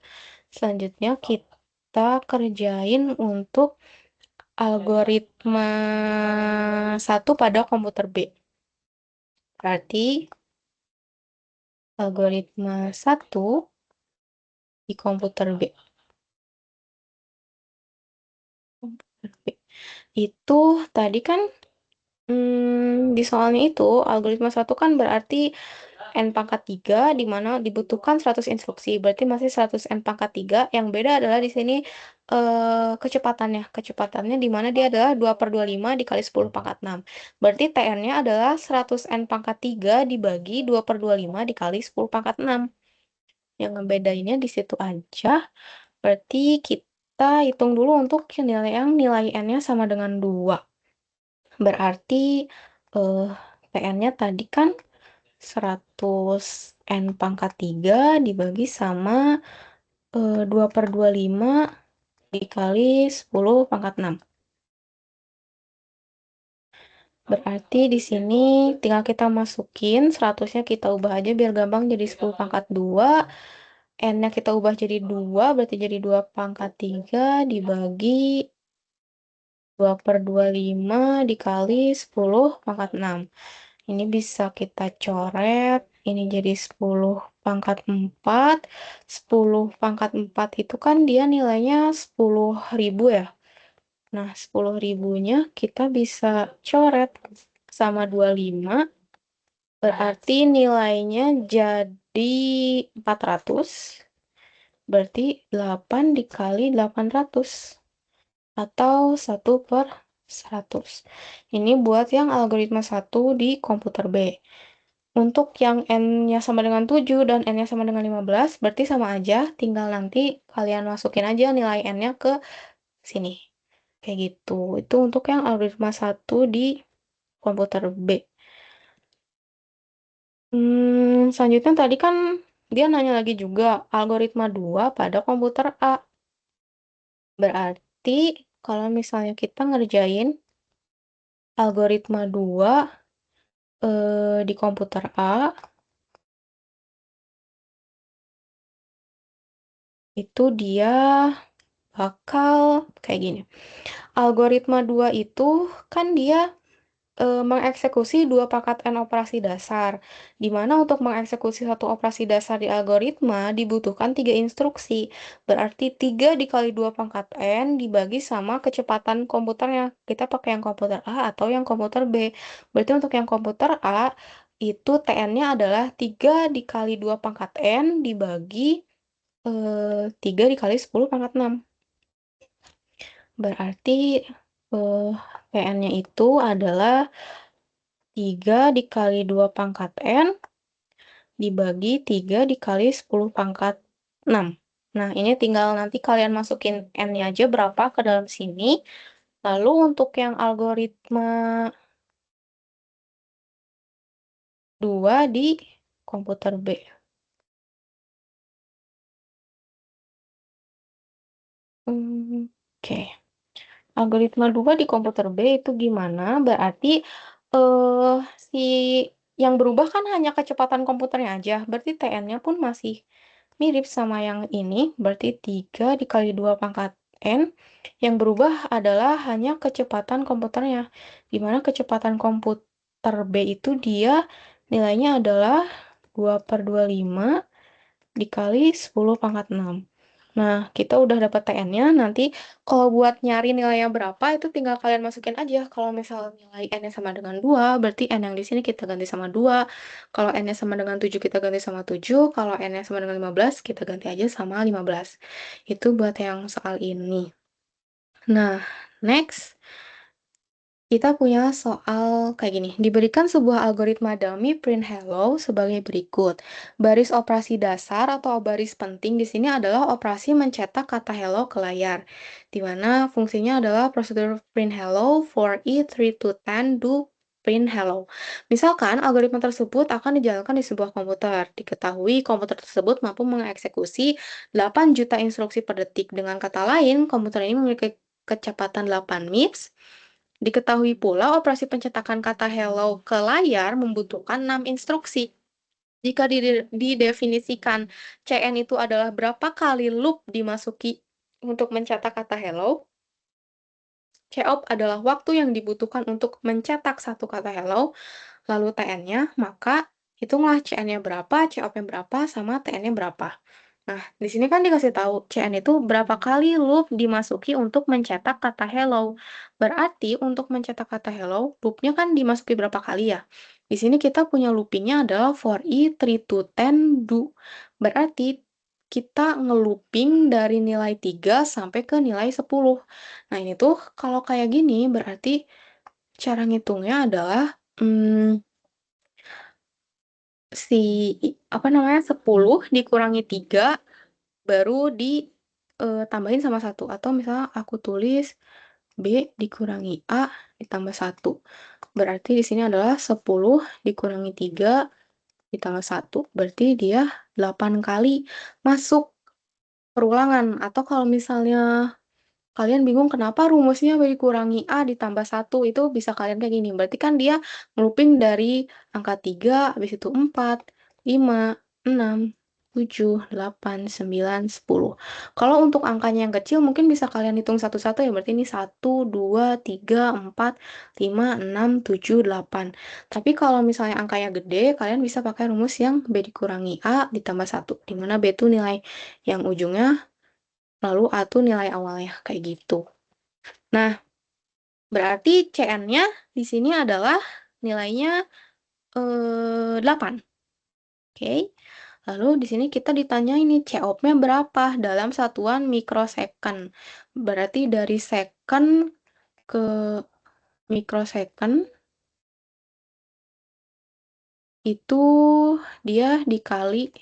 Selanjutnya kita kerjain untuk algoritma 1 pada komputer B. Berarti algoritma 1 di komputer B. Itu tadi kan di soalnya itu algoritma 1 kan berarti N pangkat 3 di mana dibutuhkan 100 instruksi. Berarti masih 100 N pangkat 3. Yang beda adalah di sini kecepatannya. Kecepatannya di mana dia adalah 2/25 dikali 10 pangkat 6. Berarti TN-nya adalah 100 N pangkat 3 dibagi 2/25 dikali 10 pangkat 6. Yang ngebedainnya di situ aja. Berarti kita Kita hitung dulu untuk nilai n-nya sama dengan 2. Berarti PN-nya tadi kan 100 N pangkat 3 dibagi sama 2/25 dikali 10 pangkat 6. Berarti di sini tinggal kita masukin 100-nya kita ubah aja biar gampang jadi 10 pangkat 2. N-nya kita ubah jadi 2, berarti jadi 2 pangkat 3 dibagi 2/25 dikali 10 pangkat 6. Ini bisa kita coret, ini jadi 10 pangkat 4. 10 pangkat 4 itu kan dia nilainya 10.000 ya. Nah, 10.000-nya kita bisa coret sama 25, berarti nilainya jadi 400, berarti 8 dikali 800, atau 1/100. Ini buat yang algoritma 1 di komputer B. Untuk yang N-nya sama dengan 7 dan N-nya sama dengan 15, berarti sama aja, tinggal nanti kalian masukin aja nilai N-nya ke sini. Kayak gitu. Itu untuk yang algoritma 1 di komputer B. Selanjutnya tadi kan dia nanya lagi juga algoritma 2 pada komputer A. Berarti kalau misalnya kita ngerjain algoritma 2 di komputer A, itu dia bakal kayak gini. Algoritma 2 itu kan dia mengeksekusi 2 pangkat N operasi dasar, di mana untuk mengeksekusi satu operasi dasar di algoritma dibutuhkan 3 instruksi. Berarti 3 dikali 2 pangkat N dibagi sama kecepatan komputernya. Kita pakai yang komputer A atau yang komputer B. Berarti untuk yang komputer A, itu TN-nya adalah 3 dikali 2 pangkat N dibagi 3 dikali 10 pangkat 6. Berarti eh, PN-nya itu adalah 3 dikali 2 pangkat N dibagi 3 dikali 10 pangkat 6. Nah, ini tinggal nanti kalian masukin N-nya aja berapa ke dalam sini. Lalu untuk yang algoritma 2 di komputer B. Oke. Algoritma 2 di komputer B itu gimana? Berarti eh si yang berubah kan hanya kecepatan komputernya aja. Berarti TN-nya pun masih mirip sama yang ini. Berarti 3 dikali 2 pangkat N. Yang berubah adalah hanya kecepatan komputernya. Dimana kecepatan komputer B itu dia nilainya adalah 2/25 dikali 10 pangkat 6. Nah, kita udah dapat TN-nya. Nanti kalau buat nyari nilainya berapa, itu tinggal kalian masukin aja. Kalau misal nilai N-nya sama dengan 2, berarti N yang di sini kita ganti sama 2. Kalau N-nya sama dengan 7, kita ganti sama 7. Kalau N-nya sama dengan 15, kita ganti aja sama 15. Itu buat yang soal ini. Nah, next. Kita punya soal kayak gini. Diberikan sebuah algoritma dummy print hello sebagai berikut. Baris operasi dasar atau baris penting di sini adalah operasi mencetak kata hello ke layar. Di mana fungsinya adalah prosedur print hello for E3 to 10 do print hello. Misalkan algoritma tersebut akan dijalankan di sebuah komputer. Diketahui komputer tersebut mampu mengeksekusi 8 juta instruksi per detik. Dengan kata lain, komputer ini memiliki kecepatan 8 MIPS. Diketahui pula operasi pencetakan kata hello ke layar membutuhkan 6 instruksi. Jika didefinisikan CN itu adalah berapa kali loop dimasuki untuk mencetak kata hello, COP adalah waktu yang dibutuhkan untuk mencetak satu kata hello, lalu TN-nya, maka hitunglah CN-nya berapa, COP-nya berapa, sama TN-nya berapa. Nah, di sini kan dikasih tahu CN itu berapa kali loop dimasuki untuk mencetak kata hello. Berarti untuk mencetak kata hello, loopnya kan dimasuki berapa kali ya? Di sini kita punya loopingnya adalah for i 3 to 10 do. Berarti kita ngelooping dari nilai 3 sampai ke nilai 10. Nah, ini tuh kalau kayak gini berarti cara ngitungnya adalah si apa namanya 10 dikurangi 3 baru di tambahin sama 1, atau misalnya aku tulis B dikurangi A ditambah 1. Berarti di sini adalah 10 dikurangi 3 ditambah 1, berarti dia 8 kali masuk perulangan. Atau kalau misalnya kalian bingung kenapa rumusnya B dikurangi A ditambah 1, itu bisa kalian kayak gini, berarti kan dia looping dari angka 3, habis itu 4, 5, 6, 7, 8, 9, 10. Kalau untuk angkanya yang kecil mungkin bisa kalian hitung satu-satu ya, berarti ini 1, 2, 3, 4, 5, 6, 7, 8. Tapi kalau misalnya angkanya gede, kalian bisa pakai rumus yang B dikurangi A ditambah 1, di mana B itu nilai yang ujungnya, lalu A itu nilai awalnya, kayak gitu. Nah, berarti CN-nya di sini adalah nilainya 8. Oke. Lalu di sini kita ditanya ini COP-nya berapa dalam satuan mikrosecond. Berarti dari second ke mikrosecond itu dia dikali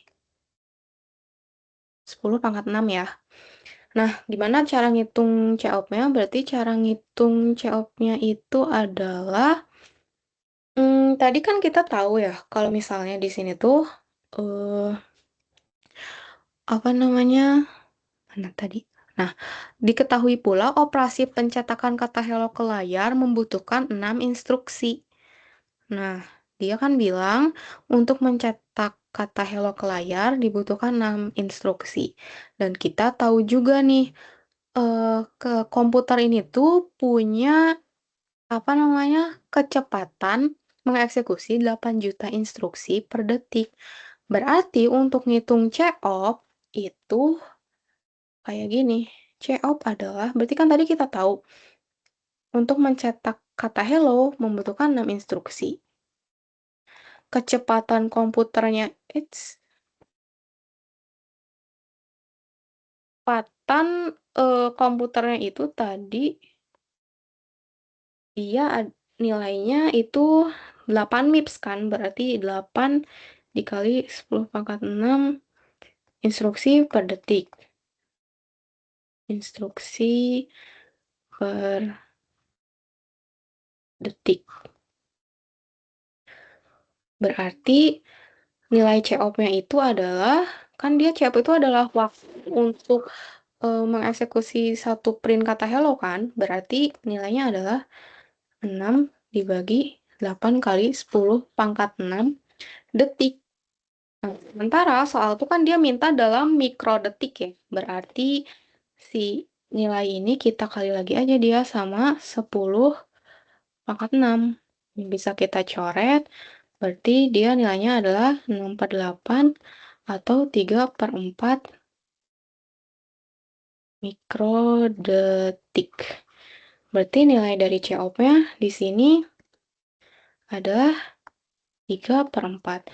10 pangkat 6 ya. Nah, gimana cara ngitung COP-nya? Berarti cara ngitung COP-nya itu adalah tadi kan kita tahu ya, kalau misalnya di sini tuh, eh apa namanya, mana tadi? Nah, diketahui pula operasi pencetakan kata hello ke layar membutuhkan 6 instruksi. Nah, dia kan bilang untuk mencetak kata hello ke layar dibutuhkan 6 instruksi. Dan kita tahu juga nih, ke komputer ini tuh punya apa namanya, kecepatan mengeksekusi 8 juta instruksi per detik. Berarti untuk ngitung COP itu kayak gini. COP adalah, berarti kan tadi kita tahu untuk mencetak kata hello membutuhkan 6 instruksi. Kecepatan komputernya, kecepatan komputernya itu tadi dia nilainya itu 8 MIPS kan, berarti 8 dikali 10 pangkat 6 instruksi per detik. Instruksi per detik. Berarti nilai COP-nya itu adalah, kan dia COP itu adalah waktu untuk mengeksekusi satu print kata hello kan, berarti nilainya adalah 6 dibagi 8 kali 10 pangkat 6 detik. Nah, sementara soal itu kan dia minta dalam mikrodetik ya, berarti si nilai ini kita kali lagi aja dia sama 10 pangkat 6. Ini bisa kita coret, berarti dia nilainya adalah 6/8 atau 3/4 mikrodetik. Berarti nilai dari COP-nya di sini adalah 3/4.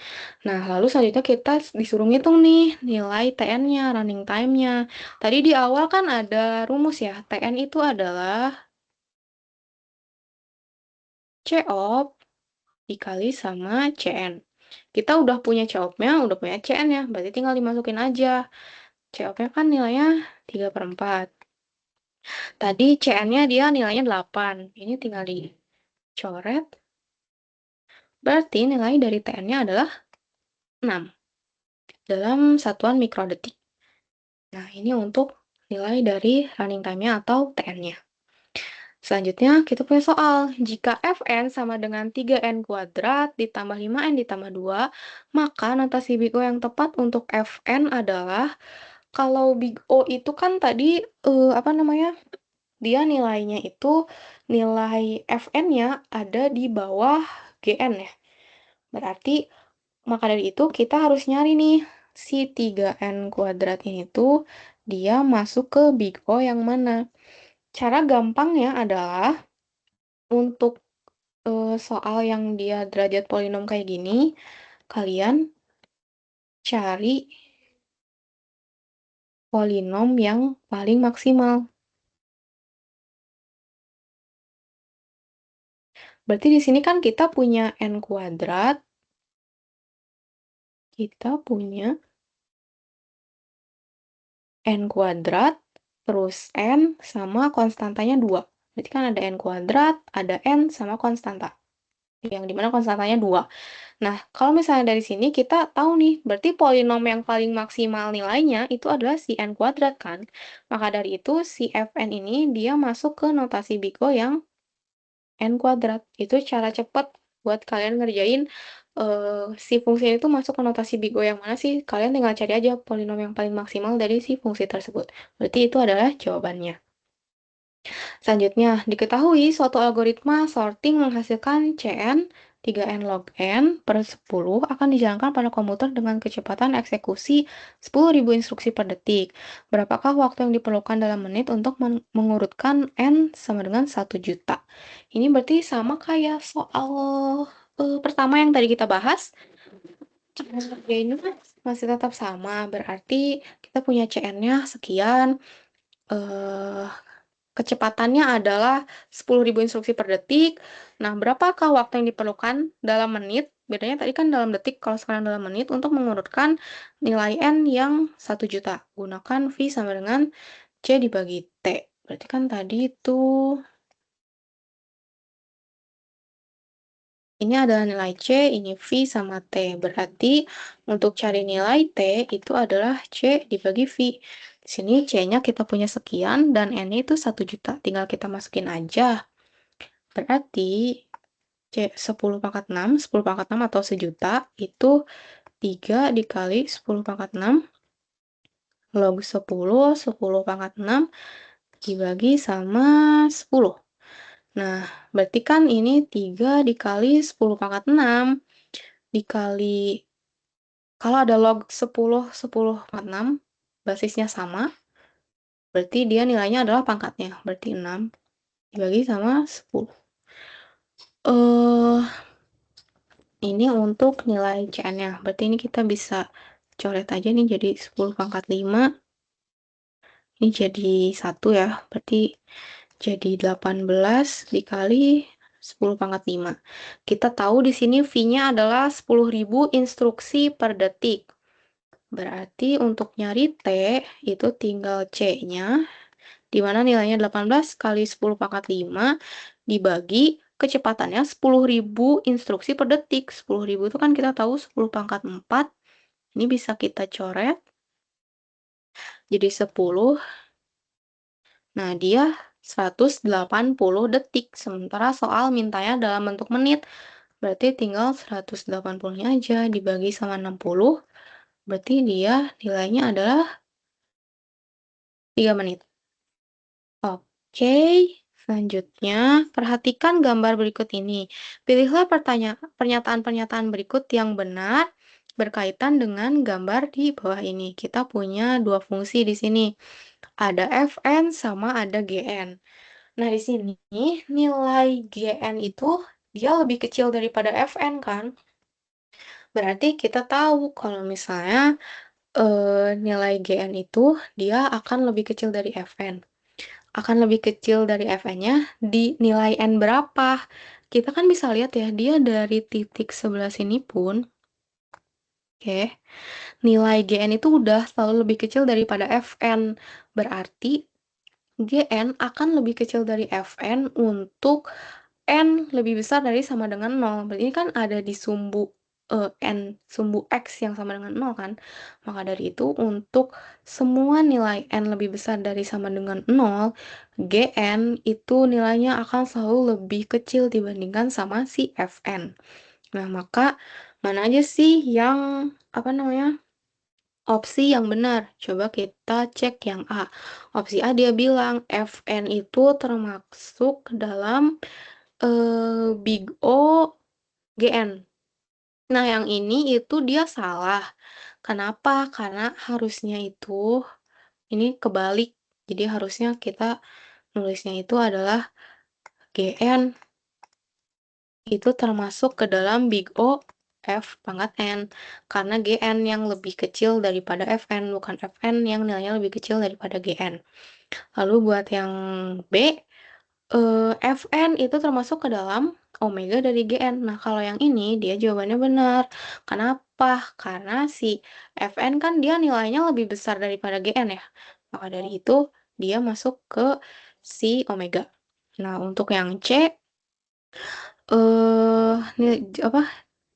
Nah, lalu selanjutnya kita disuruh ngitung nih nilai TN-nya, running time-nya. Tadi di awal kan ada rumus ya, TN itu adalah COP dikali sama CN. Kita udah punya COP-nya, udah punya CN-nya, berarti tinggal dimasukin aja. COP-nya kan nilainya 3/4. Tadi CN-nya dia nilainya 8. Ini tinggal dicoret. Berarti nilai dari TN-nya adalah 6 dalam satuan mikrodetik. Nah, ini untuk nilai dari running time-nya atau TN-nya. Selanjutnya, kita punya soal. Jika Fn sama dengan 3n kuadrat ditambah 5n ditambah 2, maka notasi Big O yang tepat untuk Fn adalah, kalau Big O itu kan tadi, apa namanya, dia nilainya itu, nilai Fn-nya ada di bawah Gn ya. Berarti, maka dari itu kita harus nyari nih, si 3n kuadrat ini tuh, dia masuk ke Big O yang mana. Cara gampangnya adalah, untuk soal yang dia derajat polinom kayak gini, kalian cari polinom yang paling maksimal. Berarti di sini kan kita punya n kuadrat, kita punya n kuadrat terus N sama konstantanya 2. Berarti kan ada N kuadrat, ada N sama konstanta. Yang dimana konstantanya 2. Nah, kalau misalnya dari sini kita tahu nih, berarti polinom yang paling maksimal nilainya itu adalah si N kuadrat kan. Maka dari itu si Fn ini dia masuk ke notasi Big O yang N kuadrat. Itu cara cepat buat kalian ngerjain si fungsi itu masuk ke notasi Big O yang mana sih? Kalian tinggal cari aja polinom yang paling maksimal dari si fungsi tersebut. Berarti itu adalah jawabannya. Selanjutnya, diketahui suatu algoritma sorting menghasilkan Cn 3n log n per 10 akan dijalankan pada komputer dengan kecepatan eksekusi 10.000 instruksi per detik. Berapakah waktu yang diperlukan dalam menit untuk mengurutkan n sama dengan 1 juta? Ini berarti sama kayak soal pertama yang tadi kita bahas. Cara ngerjainnya masih tetap sama, berarti kita punya Cn-nya sekian, eh, kecepatannya adalah 10.000 instruksi per detik. Nah, berapakah waktu yang diperlukan dalam menit? Bedanya tadi kan dalam detik, kalau sekarang dalam menit, untuk mengurutkan nilai N yang 1 juta. Gunakan V sama dengan C dibagi T. Berarti kan tadi itu, ini adalah nilai C, ini V sama T. Berarti untuk cari nilai T itu adalah C dibagi V. Di sini C-nya kita punya sekian, dan N-nya itu 1 juta. Tinggal kita masukin aja. Berarti C 10 pangkat 6, 10 pangkat 6 atau sejuta itu 3 dikali 10 pangkat 6 log 10, 10 pangkat 6 dibagi sama 10. Nah, berarti kan ini 3 dikali 10 pangkat 6 dikali, kalau ada log 10, 10 pangkat 6, basisnya sama, berarti dia nilainya adalah pangkatnya, berarti 6 dibagi sama 10. Ini untuk nilai CN-nya. Berarti ini kita bisa coret aja nih jadi 10 pangkat 5. Ini jadi 1 ya. Berarti jadi 18 dikali 10 pangkat 5. Kita tahu di sini V-nya adalah 10.000 instruksi per detik. Berarti untuk nyari T itu tinggal C-nya, di mana nilainya 18 kali 10 pangkat 5 dibagi kecepatannya 10.000 instruksi per detik. 10.000 itu kan kita tahu 10 pangkat 4. Ini bisa kita coret jadi 10. Nah, dia 180 detik. Sementara soal mintanya dalam bentuk menit. Berarti tinggal 180-nya aja dibagi sama 60. Berarti dia nilainya adalah 3 menit. Oke, selanjutnya perhatikan gambar berikut ini. Pilihlah pernyataan-pernyataan berikut yang benar berkaitan dengan gambar di bawah ini. Kita punya dua fungsi di sini. Ada Fn sama ada Gn. Nah, di sini nilai Gn itu dia lebih kecil daripada Fn kan? Berarti kita tahu kalau misalnya nilai Gn itu dia akan lebih kecil dari Fn. Akan lebih kecil dari Fn-nya di nilai N berapa? Kita kan bisa lihat ya, dia dari titik sebelah sini pun, oke, nilai Gn itu udah selalu lebih kecil daripada Fn. Berarti Gn akan lebih kecil dari Fn untuk N lebih besar dari sama dengan 0. Berarti ini kan ada di sumbu N, sumbu X yang sama dengan 0 kan. Maka dari itu untuk semua nilai N lebih besar dari sama dengan 0, Gn itu nilainya akan selalu lebih kecil dibandingkan sama si Fn. Nah, maka mana aja sih yang, apa namanya, opsi yang benar? Coba kita cek yang A. Opsi A dia bilang Fn itu termasuk dalam Big O GN. Nah, yang ini itu dia salah. Kenapa? Karena harusnya itu ini kebalik. Jadi harusnya kita nulisnya itu adalah GN. Itu termasuk ke dalam Big O F pangkat N. Karena GN yang lebih kecil daripada Fn, bukan Fn yang nilainya lebih kecil daripada GN. Lalu buat yang B, Fn itu termasuk ke dalam omega dari Gn. Nah, kalau yang ini dia jawabannya benar. Kenapa? Karena si Fn kan dia nilainya lebih besar daripada Gn ya. Maka dari itu dia masuk ke si omega. Nah, untuk yang C, apa,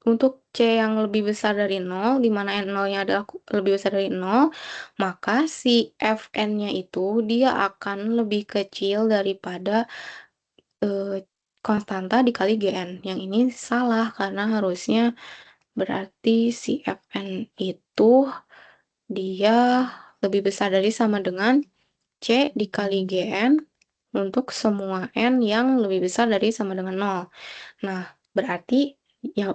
untuk C yang lebih besar dari nol, di mana N0-nya adalah lebih besar dari nol, maka si Fn-nya itu dia akan lebih kecil daripada eee, konstanta dikali Gn. Yang ini salah karena harusnya berarti si Fn itu dia lebih besar dari sama dengan C dikali Gn untuk semua N yang lebih besar dari sama dengan nol. Nah, berarti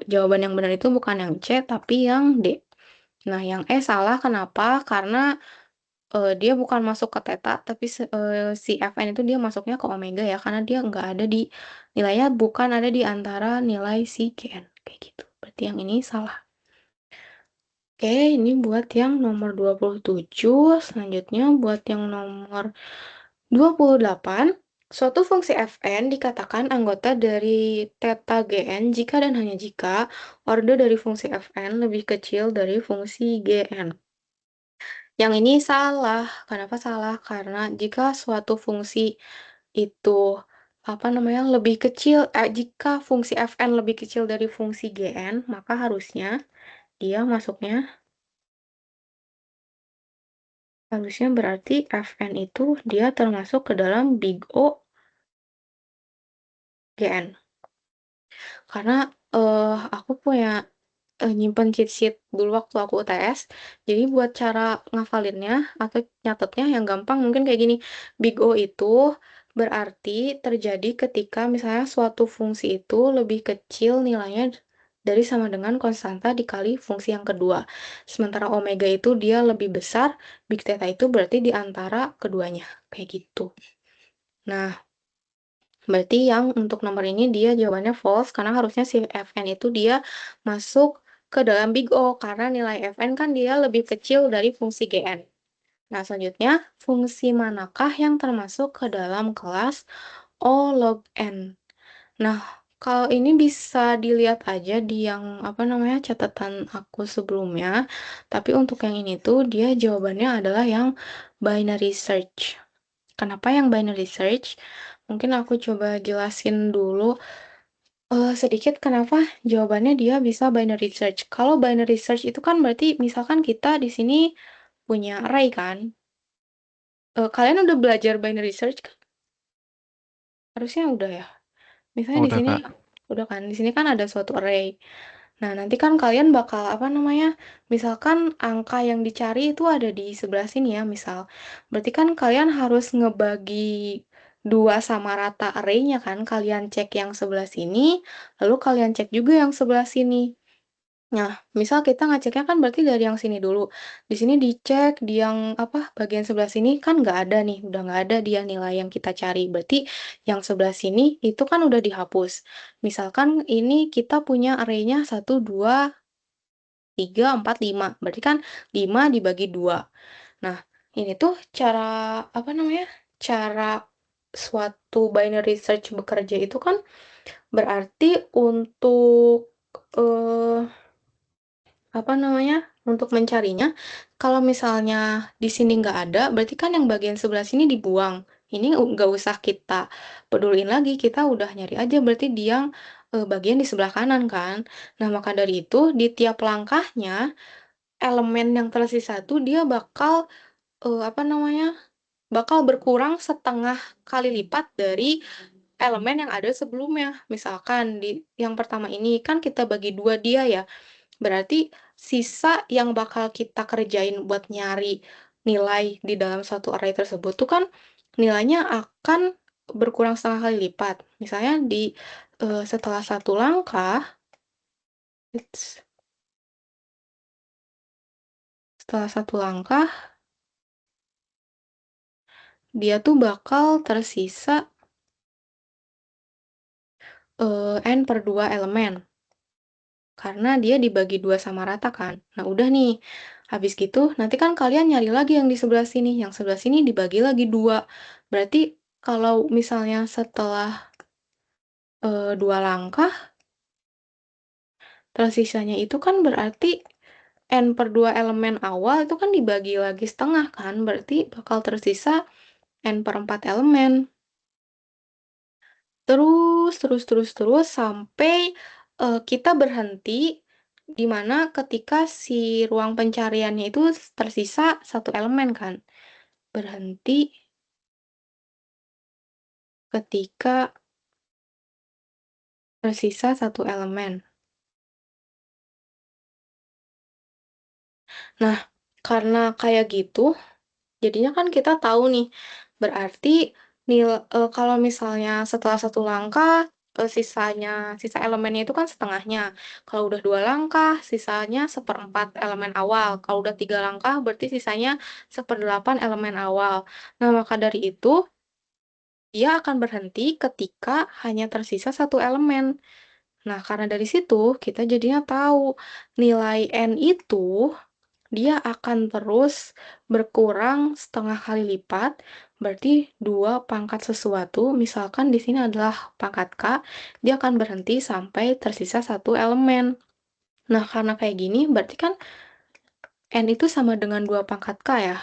jawaban yang benar itu bukan yang C, tapi yang D. Nah, yang E salah kenapa? Karena dia bukan masuk ke theta, tapi si Fn itu dia masuknya ke omega ya, karena dia nggak ada di nilainya bukan ada di antara nilai si Gn, kayak gitu. Berarti yang ini salah. Oke, ini buat yang nomor 27. Selanjutnya buat yang nomor 28. Suatu fungsi Fn dikatakan anggota dari theta Gn jika dan hanya jika order dari fungsi Fn lebih kecil dari fungsi Gn. Yang ini salah. Kenapa salah? Karena jika suatu fungsi itu apa namanya lebih kecil, jika fungsi Fn lebih kecil dari fungsi Gn, maka harusnya berarti Fn itu dia termasuk ke dalam big O Gn. Karena aku punya nyimpen cheat sheet dulu waktu aku UTS. Jadi buat cara ngafalinnya atau nyatetnya yang gampang mungkin kayak gini. Big O itu berarti terjadi ketika misalnya suatu fungsi itu lebih kecil nilainya dari sama dengan konstanta dikali fungsi yang kedua. Sementara omega itu dia lebih besar, big theta itu berarti di antara keduanya. Kayak gitu. Nah, berarti yang untuk nomor ini dia jawabannya false karena harusnya si Fn itu dia masuk ke dalam big O karena nilai Fn kan dia lebih kecil dari fungsi Gn. Nah, selanjutnya fungsi manakah yang termasuk ke dalam kelas O log n? Nah, kalau ini bisa dilihat aja di yang apa namanya catatan aku sebelumnya, tapi untuk yang ini tuh dia jawabannya adalah yang binary search. Kenapa yang binary search? Mungkin aku coba jelasin dulu sedikit kenapa jawabannya dia bisa binary search. Kalau binary search itu kan berarti misalkan kita di sini punya array kan. Kalian udah belajar binary search kan? Harusnya udah ya. Misalnya di Udah, sini Kak. udah kan, di sini kan ada suatu array. Nah, nanti kan kalian bakal apa namanya? Misalkan angka yang dicari itu ada di sebelah sini ya, misal. Berarti kan kalian harus ngebagi dua sama rata array-nya kan. Kalian cek yang sebelah sini, lalu kalian cek juga yang sebelah sini. Nah, misal kita ngeceknya kan berarti dari yang sini dulu. Di sini dicek di yang apa bagian sebelah sini kan nggak ada nih, udah nggak ada dia nilai yang kita cari. Berarti yang sebelah sini itu kan udah dihapus. Misalkan ini kita punya array-nya 1, 2, 3, 4, 5. Berarti kan 5 dibagi 2. Nah, ini tuh cara apa namanya? Cara suatu binary search bekerja itu kan berarti untuk eh apa namanya, untuk mencarinya, kalau misalnya di sini nggak ada, berarti kan yang bagian sebelah sini dibuang. Ini nggak usah kita peduliin lagi, kita udah nyari aja berarti dia bagian di sebelah kanan kan. Nah, maka dari itu, di tiap langkahnya, elemen yang tersisa tuh dia bakal, apa namanya, bakal berkurang setengah kali lipat dari elemen yang ada sebelumnya. Misalkan di yang pertama ini kan kita bagi dua dia ya. Berarti sisa yang bakal kita kerjain buat nyari nilai di dalam satu array tersebut tuh kan nilainya akan berkurang setengah kali lipat. Misalnya setelah satu langkah, it's- setelah satu langkah dia tuh bakal tersisa n per 2 elemen. Karena dia dibagi dua sama rata kan. Nah udah nih, habis gitu nanti kan kalian nyari lagi yang di sebelah sini. Yang sebelah sini dibagi lagi dua. Berarti kalau misalnya setelah dua langkah, tersisanya itu kan berarti n per 2 elemen awal itu kan dibagi lagi setengah kan. Berarti bakal tersisa n/4 elemen. Terus sampai, kita berhenti di mana ketika si ruang pencariannya itu tersisa satu elemen kan. Berhenti ketika tersisa satu elemen. Nah, karena kayak gitu, jadinya kan kita tahu nih, berarti kalau misalnya setelah satu langkah, sisa elemennya itu kan setengahnya. Kalau udah 2 langkah, sisanya seperempat elemen awal. Kalau udah 3 langkah, berarti sisanya seperdelapan elemen awal. Nah, maka dari itu, dia akan berhenti ketika hanya tersisa satu elemen. Nah, karena dari situ, kita jadinya tahu nilai N itu dia akan terus berkurang setengah kali lipat, berarti 2 pangkat sesuatu, misalkan di sini adalah pangkat K, dia akan berhenti sampai tersisa satu elemen. Nah, karena kayak gini, berarti kan N itu sama dengan 2 pangkat K ya?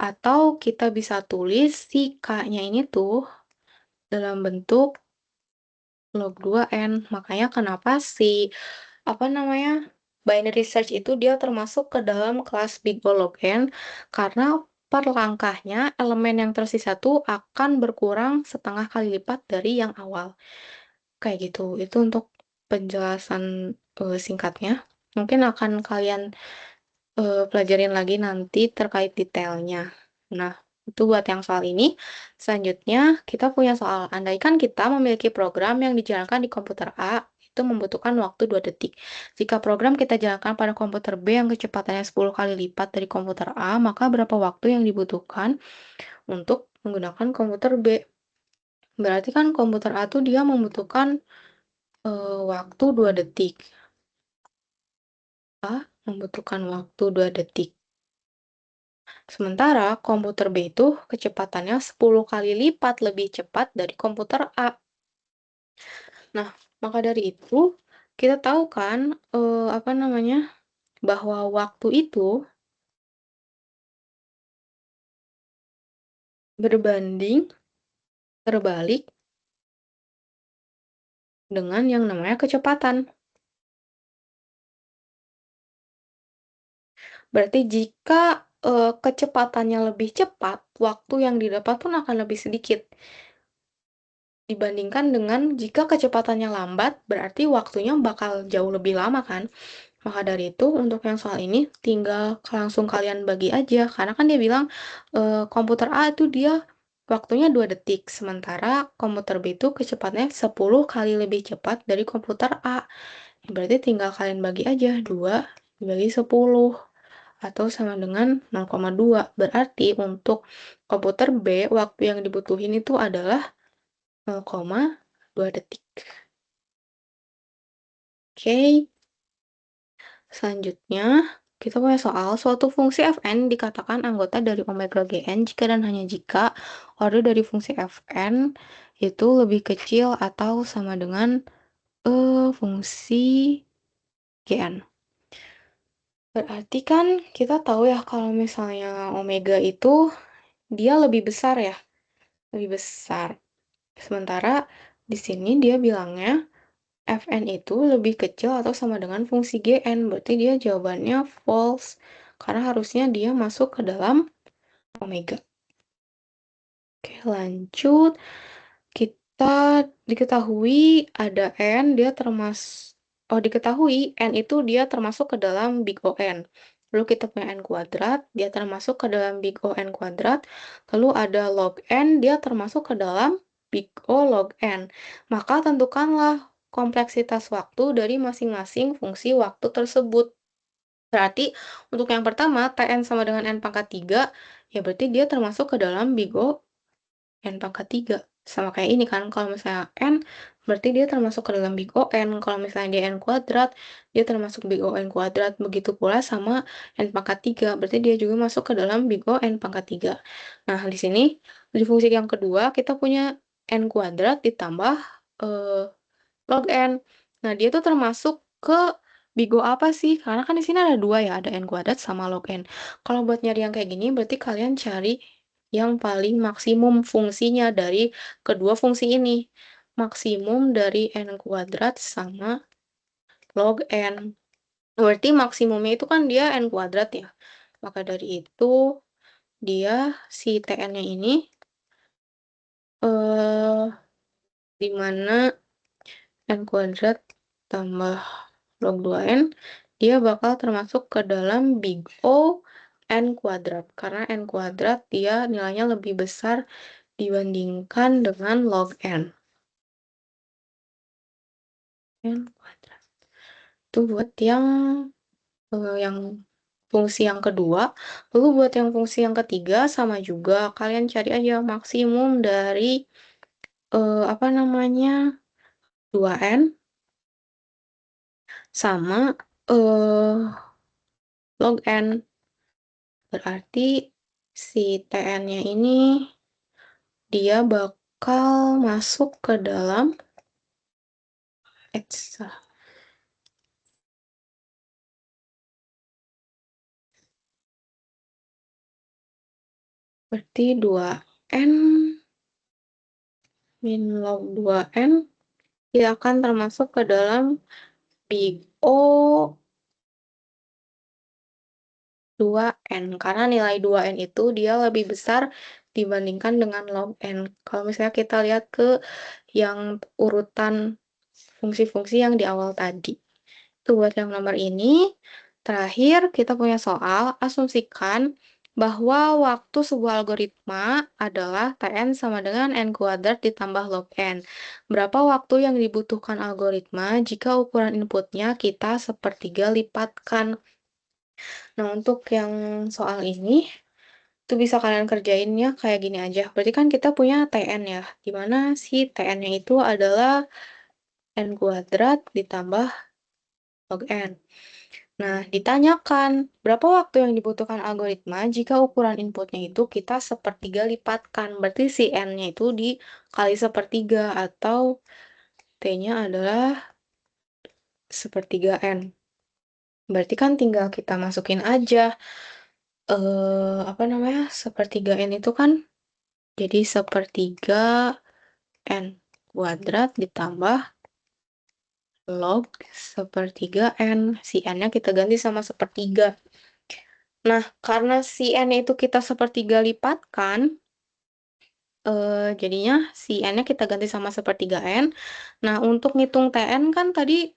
Atau kita bisa tulis si K-nya ini tuh dalam bentuk log 2N. Makanya kenapa apa namanya, binary search itu dia termasuk ke dalam kelas Big O log N, karena per langkahnya elemen yang tersisa tuh akan berkurang setengah kali lipat dari yang awal. Kayak gitu. Itu untuk penjelasan, singkatnya. Mungkin akan kalian, pelajarin lagi nanti terkait detailnya. Nah, itu buat yang soal ini. Selanjutnya, kita punya soal, andaikan kita memiliki program yang dijalankan di komputer A, itu membutuhkan waktu 2 detik. Jika program kita jalankan pada komputer B yang kecepatannya 10 kali lipat dari komputer A, maka berapa waktu yang dibutuhkan untuk menggunakan komputer B? Berarti kan komputer A tuh dia membutuhkan, waktu 2 detik. A membutuhkan waktu 2 detik. Sementara komputer B itu kecepatannya 10 kali lipat lebih cepat dari komputer A. Nah, maka dari itu kita tahu kan, apa namanya, bahwa waktu itu berbanding terbalik dengan yang namanya kecepatan. Berarti jika, kecepatannya lebih cepat, waktu yang didapat pun akan lebih sedikit. Dibandingkan dengan jika kecepatannya lambat, berarti waktunya bakal jauh lebih lama kan? Maka dari itu, untuk yang soal ini tinggal langsung kalian bagi aja, karena kan dia bilang, komputer A itu dia waktunya 2 detik, sementara komputer B itu kecepatannya 10 kali lebih cepat dari komputer A. Berarti tinggal kalian bagi aja, 2 dibagi 10, atau sama dengan 0,2. Berarti untuk komputer B, waktu yang dibutuhin itu adalah 0,2 detik. Oke. Selanjutnya, kita punya soal, suatu fungsi fn dikatakan anggota dari omega Gn jika dan hanya jika order dari fungsi fn itu lebih kecil atau sama dengan fungsi Gn. Berarti kan kita tahu ya kalau misalnya omega itu dia lebih besar ya, lebih besar. Sementara di sini dia bilangnya Fn itu lebih kecil atau sama dengan fungsi Gn, berarti dia jawabannya false, karena harusnya dia masuk ke dalam omega. Oke, lanjut. Kita diketahui ada N, diketahui N itu dia termasuk ke dalam big O(n). Lalu kita punya N kuadrat, dia termasuk ke dalam big O(n kuadrat. Lalu ada log N, dia termasuk ke dalam big O log N. Maka tentukanlah kompleksitas waktu dari masing-masing fungsi waktu tersebut. Berarti untuk yang pertama, Tn sama dengan N pangkat 3, ya berarti dia termasuk ke dalam big O N pangkat 3. Sama kayak ini kan, kalau misalnya N, berarti dia termasuk ke dalam big O N. Kalau misalnya dia N kuadrat, dia termasuk big O N kuadrat. Begitu pula sama N pangkat 3, berarti dia juga masuk ke dalam big O N pangkat 3. Nah, di sini, di fungsi yang kedua, kita punya N kuadrat ditambah log N. Nah, dia tuh termasuk ke big O apa sih? Karena kan di sini ada dua ya, ada N kuadrat sama log N. Kalau buat nyari yang kayak gini, berarti kalian cari yang paling maksimum fungsinya dari kedua fungsi ini. Maksimum dari n kuadrat sama log n. Berarti maksimumnya itu kan dia n kuadrat ya. Maka dari itu dia si Tn-nya ini eh di mana n kuadrat tambah log 2n, dia bakal termasuk ke dalam big O n kuadrat. Karena n kuadrat dia nilainya lebih besar dibandingkan dengan log n. N kuadrat. Itu buat yang fungsi yang kedua. Lalu buat yang fungsi yang ketiga sama juga. Kalian cari aja maksimum dari apa namanya 2n sama eh log n. Berarti si Tn-nya ini dia bakal masuk ke dalam X. Berarti 2n min log 2n dia akan termasuk ke dalam big O 2n. Karena nilai 2n itu dia lebih besar dibandingkan dengan log n. Kalau misalnya kita lihat ke yang urutan fungsi-fungsi yang di awal tadi. Itu buat yang nomor ini. Terakhir, kita punya soal, asumsikan bahwa waktu sebuah algoritma adalah Tn sama dengan n kuadrat ditambah log n. Berapa waktu yang dibutuhkan algoritma jika ukuran inputnya kita sepertiga lipatkan? Nah, untuk yang soal ini, itu bisa kalian kerjainnya kayak gini aja. Berarti kan kita punya Tn ya, dimana si Tn-nya itu adalah n kuadrat ditambah log n. Nah, ditanyakan berapa waktu yang dibutuhkan algoritma jika ukuran inputnya itu kita sepertiga lipatkan. Berarti si n-nya itu dikali sepertiga atau t-nya adalah sepertiga n. Berarti kan tinggal kita masukin aja apa namanya? Sepertiga n itu kan jadi sepertiga n kuadrat ditambah log sepertiga n. Si n-nya kita ganti sama sepertiga. Nah, karena si n itu kita sepertiga lipatkan, jadinya si n-nya kita ganti sama sepertiga n. Nah, untuk ngitung Tn kan tadi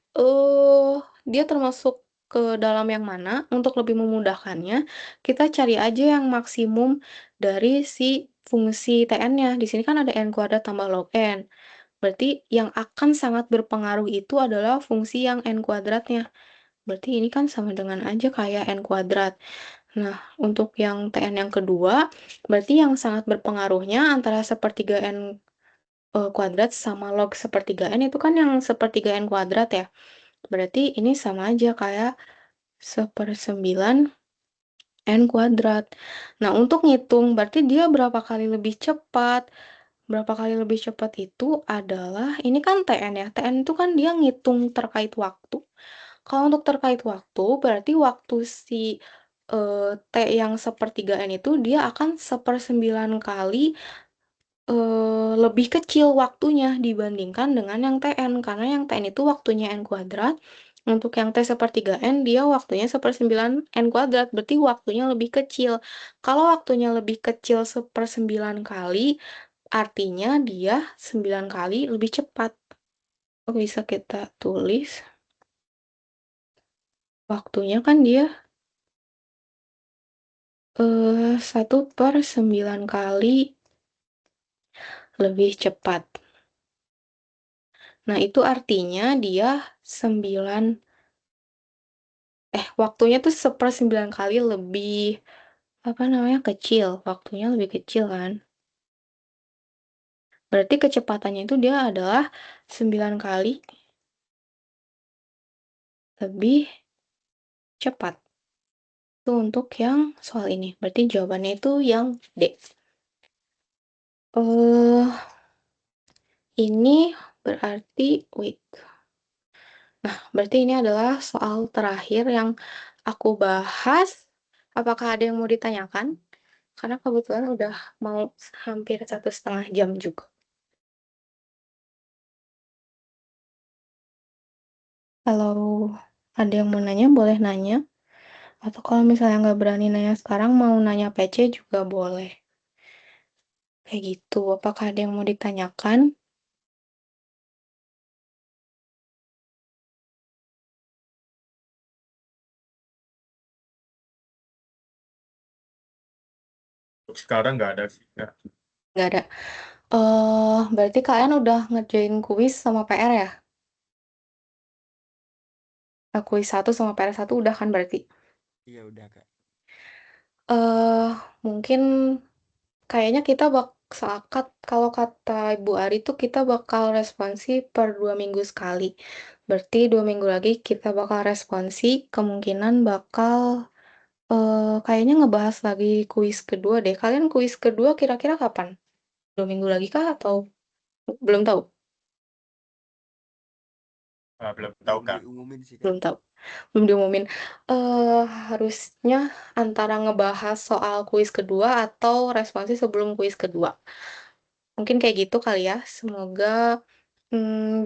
dia termasuk ke dalam yang mana? Untuk lebih memudahkannya, kita cari aja yang maksimum dari si fungsi Tn-nya. Di sini kan ada n kuadrat tambah log n. Berarti yang akan sangat berpengaruh itu adalah fungsi yang n kuadratnya. Berarti ini kan sama dengan aja kayak n kuadrat. Nah, untuk yang Tn yang kedua, berarti yang sangat berpengaruhnya antara sepertiga n kuadrat sama log sepertiga n itu kan yang sepertiga n kuadrat ya. Berarti ini sama aja kayak 1/9 n kuadrat. Nah, untuk ngitung, berarti dia berapa kali lebih cepat? Berapa kali lebih cepat itu adalah, ini kan Tn ya. Tn itu kan dia ngitung terkait waktu. Kalau untuk terkait waktu, berarti waktu si T yang sepertiga N itu dia akan 1/9 kali lebih kecil waktunya dibandingkan dengan yang Tn. Karena yang Tn itu waktunya N kuadrat. Untuk yang T sepertiga N, dia waktunya 1/9 N kuadrat. Berarti waktunya lebih kecil. Kalau waktunya lebih kecil 1/9 kali, artinya dia 9 kali lebih cepat. Bisa kita tulis. Waktunya kan dia 1/9 kali lebih cepat. Nah, itu artinya dia 9, waktunya tuh 1/9 kali lebih, apa namanya, kecil. Waktunya lebih kecil kan. Berarti kecepatannya itu dia adalah 9 kali lebih cepat. Itu untuk yang soal ini. Berarti jawabannya itu yang D. Ini berarti, wait. Nah, berarti ini adalah soal terakhir yang aku bahas. Apakah ada yang mau ditanyakan? karena kebetulan udah mau hampir 1,5 jam juga. Kalau ada yang mau nanya, boleh nanya, atau kalau misalnya nggak berani nanya sekarang, mau nanya PC juga boleh. Kayak gitu, apakah ada yang mau ditanyakan? Untuk sekarang nggak ada sih, Kak. Nggak ada. Berarti kalian udah ngerjain kuis sama PR ya? Kuis 1 sama PR 1 udah kan berarti? Iya udah Kak. eh Mungkin kayaknya kita sepakat kalau kata Ibu Ari tuh kita bakal responsi per 2 minggu sekali. Berarti 2 minggu lagi kita bakal responsi, kemungkinan bakal kayaknya ngebahas lagi kuis kedua deh. Kalian kuis kedua kira-kira kapan? 2 minggu lagi kah atau belum tahu? Belum tahu, Kak. Diumumin sih Kak. Belum tahu. Belum diumumin. Harusnya antara ngebahas soal kuis kedua atau responsi sebelum kuis kedua. Mungkin kayak gitu kali ya. Semoga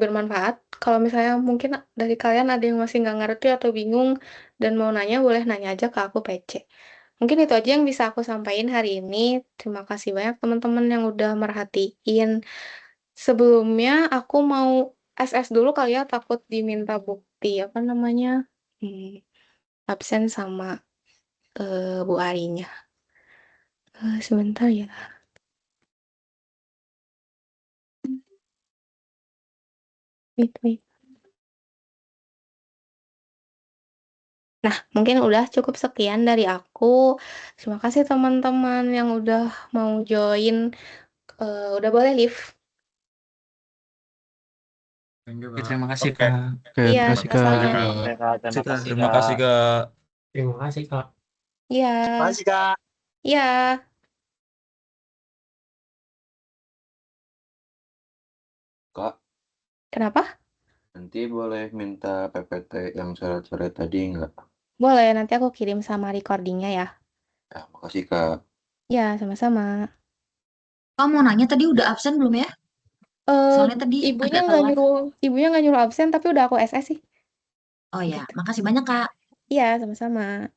bermanfaat. Kalau misalnya mungkin dari kalian ada yang masih nggak ngerti atau bingung dan mau nanya, boleh nanya aja ke aku PC. Mungkin itu aja yang bisa aku sampaikan hari ini. Terima kasih banyak teman-teman yang udah merhatiin. Sebelumnya aku mau SS dulu kali ya, takut diminta bukti apa namanya, absen sama Bu Arinya. Sebentar ya. Wait, wait. Nah, mungkin udah cukup sekian dari aku. Terima kasih teman-teman yang udah mau join. Udah boleh leave. Terima kasih Oke. Kak. Oke, Iya, makasih Kak. sama-sama. Terima kasih Kak. Terima kasih, Kak. Iya, Makasih, Kak. iya. Kak, Kenapa? nanti boleh minta PPT yang sore-sore tadi nggak? Boleh, nanti aku kirim sama recordingnya ya. Ya, makasih Kak. Ya, sama-sama. Kamu mau nanya tadi udah absen belum ya? Eh, Soalnya tadi ibunya agak nggak telat. nyuruh absen, tapi udah aku SS sih. Oh ya, makasih banyak Kak. Iya, sama-sama.